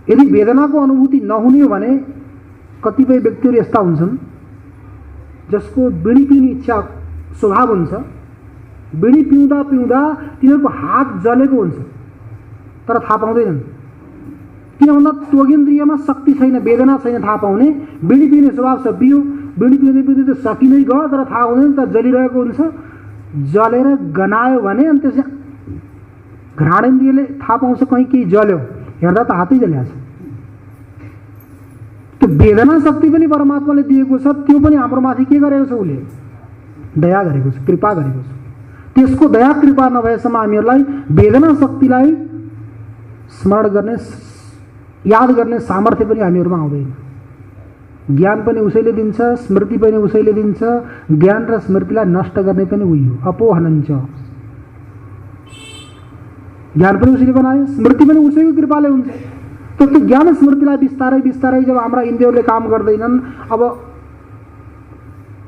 यदि वेदनाको अनुभूति नहुने हो भने कतिपय व्यक्तिहरू यस्ता हुन्छन् जसको बिडी पिउने इच्छा स्वभाव हुन्छ, बिडी पिउँदा पिउँदा तिनीहरूको हात जलेको हुन्छ तर थाहा पाउँदैनन्। किन भन्दा त्वगेन्द्रियमा शक्ति छैन, वेदना छैन थाहा पाउने। बिडी पिउने स्वभाव छ, पियो, बिडी पिँदै पिँदै त सकिँदै गयो तर थाहा हुँदैन, त जलिरहेको हुन्छ। जलेर गनायो भने अनि त्यसै घ्राणेन्द्रियले थाहा पाउँछ कहीँ केही जल्यो, हेर्दा त हातै जलिहाल्छ। त्यो वेदना शक्ति पनि परमात्माले दिएको छ, त्यो पनि हाम्रो माथि के गरेको छ, उसले दया गरेको छ, कृपा गरेको छ। त्यसको दया कृपा नभएसम्म हामीहरूलाई वेदना शक्तिलाई स्मरण गर्ने, याद गर्ने सामर्थ्य पनि हामीहरूमा आउँदैन। ज्ञान पनि उसैले दिन्छ, स्मृति पनि उसैले दिन्छ। ज्ञान र स्मृतिलाई नष्ट गर्ने पनि उही हो, अपोहनञ्च। ज्ञान पनि उसैले बनायो, स्मृति पनि उसैको कृपाले हुन्छ। तो त्यो ज्ञान स्मृतिलाई बिस्तारै बिस्तारै जब हाम्रा इन्द्रियहरूले काम गर्दैनन्, अब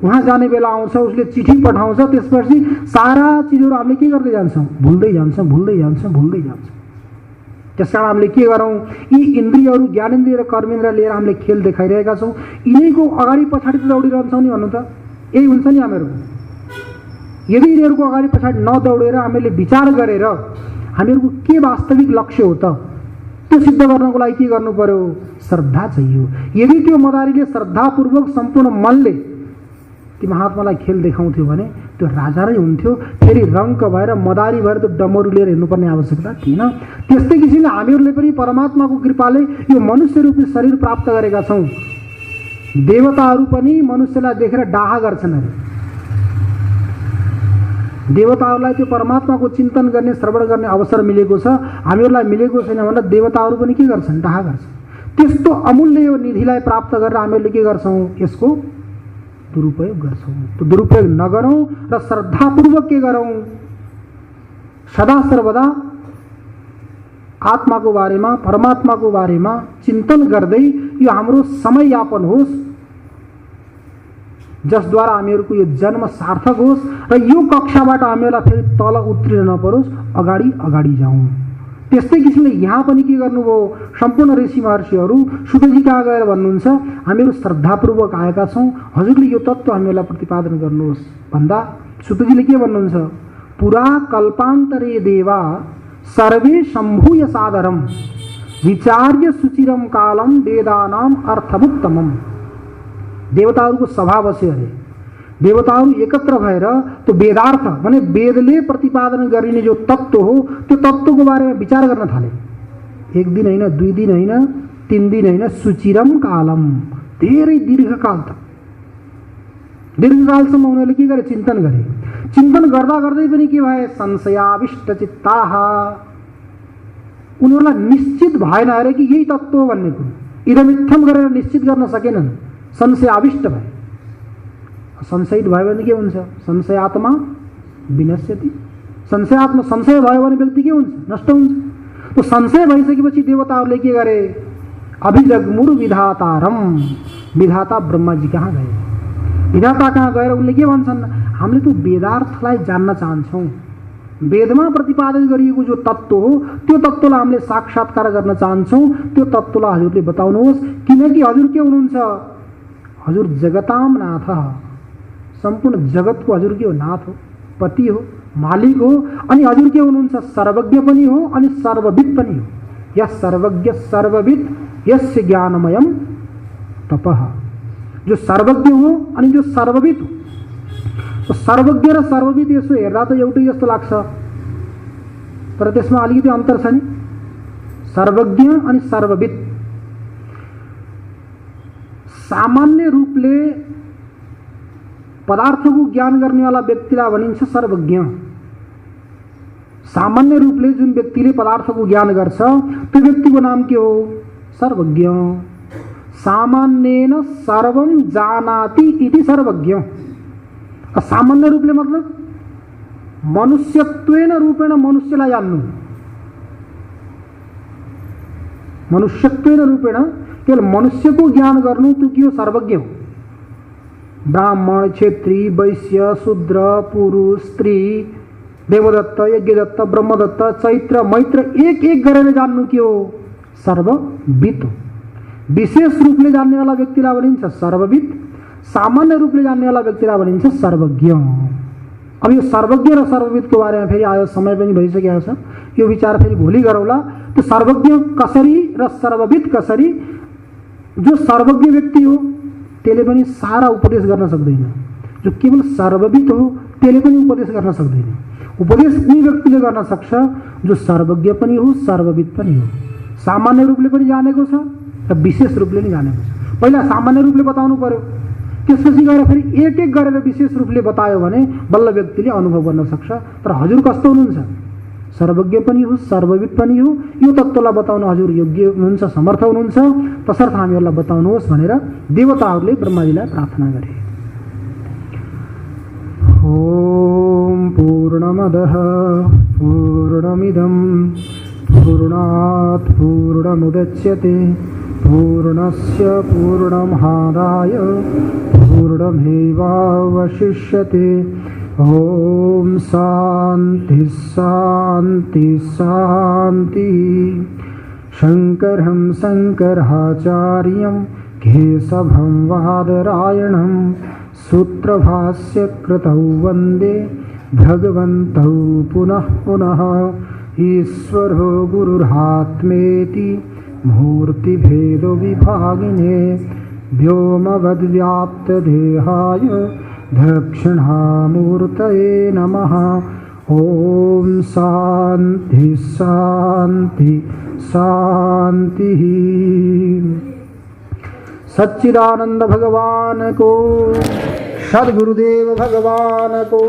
वहाँ जाने बेला आउँछ, उसले चिठी पठाउँछ, त्यसपछि सारा चिजहरू हामीले के गर्दै जान्छौँ, भुल्दै जान्छौँ, भुल्दै जान्छौँ, भुल्दै जान्छौँ। त्यसकारण हामीले के गरौँ, यी इन्द्रियहरू, ज्ञानेन्द्रिय र कर्मेन्द्रिय लिएर हामीले खेल देखाइरहेका छौँ। यिनीको अगाडि पछाडि त दौडिरहन्छौँ नि, भन्नु त यही हुन्छ नि हामीहरूको। यदि यिनीहरूको अगाडि पछाडि नदौडेर हामीले विचार गरेर हामीहरूको के वास्तविक लक्ष्य हो त, त्यो सिद्ध गर्नको लागि के गर्नु पर्यो, श्रद्धा चाहियो। यदि त्यो मदारीले श्रद्धापूर्वक सम्पूर्ण मनले ती महात्मालाई खेल देखाउँथ्यो भने त्यो राजा नै हुन्थ्यो। फेरि रङ्क भएर मदारी भएर त्यो डमरू लिएर हिँड्नुपर्ने आवश्यकता थिएन। त्यस्तै किसिमले हामीहरूले पनि परमात्माको कृपाले यो मनुष्य रूपी शरीर प्राप्त गरेका छौँ। देवताहरू पनि मनुष्यलाई देखेर डाहा गर्छन् अरे। देवताहरूलाई त्यो परमात्माको चिन्तन गर्ने, श्रवण गर्ने अवसर मिलेको छ, हामीहरूलाई मिलेको छैन भनेर देवताहरू पनि के गर्छन्, डाहा गर्छन्। त्यस्तो अमूल्य यो निधिलाई प्राप्त गरेर हामीहरूले के गर्छौँ, यसको दुरुपयोग गर्छौँ। त्यो दुरुपयोग नगरौँ र श्रद्धापूर्वक के गरौँ, सदा सर्वदा आत्माको बारेमा, परमात्माको बारेमा चिन्तन गर्दै यो हाम्रो समय यापन होस्। जसद्वारा हामीहरूको यो जन्म सार्थक होस् र यो कक्षाबाट हामीहरूलाई फेरि तल उत्रिन नपरोस्, अगाडि अगाडि जाउँ। त्यस्तै किसिमले यहाँ पनि के गर्नुभयो, सम्पूर्ण ऋषि महर्षिहरू सुतजी कहाँ गएर भन्नुहुन्छ, हामीहरू श्रद्धापूर्वक आएका छौँ, हजुरले यो तत्त्व हामीहरूलाई प्रतिपादन गर्नुहोस् भन्दा सुतजीले के भन्नुहुन्छ, पुरा कल्पान्तरे देवा सर्वे शम्भूय सादरम विचार्य सुचिरम कालम वेदानाम अर्थमुत्तमम। देवताहरूको सभा बस्यो अरे, देवताहरू एकत्र भएर त्यो वेदार्थ भने वेदले प्रतिपादन गरिने जो तत्त्व हो त्यो तत्त्वको बारेमा विचार गर्न थाले। एक दिन होइन, 2 दिन होइन, 3 दिन होइन, सुचिरम कालम, धेरै दीर्घकाल त दीर्घकालसम्म उनीहरूले के गरे, चिन्तन गरे। चिन्तन गर्दा गर्दै पनि के भए, संशयाविष्ट चित्ताः, उनीहरूलाई निश्चित भएन अरे कि यही तत्त्व हो भन्ने कुरो, इदमित्थम गरेर निश्चित गर्न सकेनन्, संशयाविष्ट भए। संशयित भयो भने के हुन्छ, संशयात्मा विनश्यति, संशयात्मा संशय भयो भने व्यक्ति के हुन्छ, नष्ट हुन्छ। तो संशय भइसकेपछि देवताहरूले के गरे, अभिजग्मुर विधातारम, विधाता ब्रह्माजी कहाँ गए, विधाता कहाँ गएर उनले के भन्छन्, हामीले त्यो वेदार्थलाई जान्न चाहन्छौँ, वेदमा प्रतिपादन गरिएको जो तत्त्व हो त्यो तत्त्वलाई हामीले साक्षात्कार गर्न चाहन्छौँ, त्यो तत्त्वलाई हजुरले बताउनुहोस्। किनकि हजुर के हुनुहुन्छ, हजुर जगताम नाथ, सम्पूर्ण जगतको हजुर के हो, नाथ हो, पति हो, मालिक हो, अनि हजुर के हुनुहुन्छ, सर्वज्ञ पनि हो अनि सर्वविद पनि हो। यस सर्वज्ञ सर्वविद यस्य ज्ञानमयम तपः, जो सर्वज्ञ हो अनि जो सर्वविद हो। तो सर्वज्ञ र सर्वविद यसो हेर्दा त एउटै जस्तो लाग्छ, तर त्यसमा अलिकति अन्तर छ नि। सर्वज्ञ अनि सर्वविद सामान्य रूपले पदार्थको ज्ञान गर्नेवाला व्यक्तिलाई भनिन्छ सर्वज्ञ। सामान्य रूपले जुन व्यक्तिले पदार्थको ज्ञान गर्छ त्यो व्यक्तिको नाम के हो, सर्वज्ञ। सामान्येन सर्वं जानाति इति सर्वज्ञ। सामान्य रूपले मतलब मनुष्यत्वेन रूपेण मनुष्यलाई जान्नु, मनुष्यत्वेन रूपेण केवल मनुष्यको ज्ञान गर्नु त्यो के हो, सर्वज्ञ हो। ब्राह्मण, क्षेत्री, वैश्य, शूद्र, पुरुष, स्त्री, देवदत्त, यज्ञदत्त, ब्रह्मदत्त, चैत्र, मैत्र एक एक गरेर जान्नु के हो, सर्वविद हो। विशेष रूपले जान्नेवाला व्यक्तिलाई भनिन्छ सर्वविद, सामान्य रूपले जान्नेवाला व्यक्तिलाई भनिन्छ सर्वज्ञ। अब यो सर्वज्ञ र सर्वविदको बारेमा फेरि आयो, समय पनि भइसकेको छ, यो विचार फेरि भोलि गरौँला। त्यो सर्वज्ञ कसरी र सर्वविद कसरी, जो सर्वज्ञ व्यक्ति हो त्यसले पनि सारा उपदेश गर्न सक्दैन, जो केवल सर्वविद हो त्यसले पनि उपदेश गर्न सक्दैन। उपदेश उनी व्यक्तिले गर्न सक्छ जो सर्वज्ञ पनि हो सर्वविद पनि हो, सामान्य रूपले पनि जानेको छ र विशेष रूपले पनि जानेको छ। पहिला सामान्य रूपले बताउनु पर्यो, त्यसपछि गएर फेरि एक एक गरेर विशेष रूपले बतायो भने बल्ल व्यक्तिले अनुभव गर्न सक्छ। तर हजुर कस्तो हुनुहुन्छ, सर्वज्ञ पनि हो सर्वविद पनि हो, यो तत्त्वलाई बताउन हजुर योग्य हुनुहुन्छ, समर्थ हुनुहुन्छ, तसर्थ हामीहरूलाई बताउनुहोस् भनेर देवताहरूले ब्रह्माजीलाई प्रार्थना गरे। ओम पूर्णमदः पूर्णमिदं पूर्णात् पूर्णमुदच्यते पूर्णस्य पूर्णमादाय पूर्णमेवावशिष्यते। ओम शांति शांति शांति। शंकरं शंकराचार्यं केशवं वादरायणं सूत्रभाष्य कृतौ वन्दे भगवन्तौ पुनः पुनः। ईश्वरो गुरुरात्मेति मूर्तिभेदविभागिने व्योमवद्व्याप्तदेहाय दक्षिणामूर्तये नमः। ओम शांति शांति शांति। सच्चिदानंद भगवान को, सद्गुरुदेव भगवान को,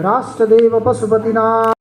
राष्ट्रदेव पशुपतिनाथ।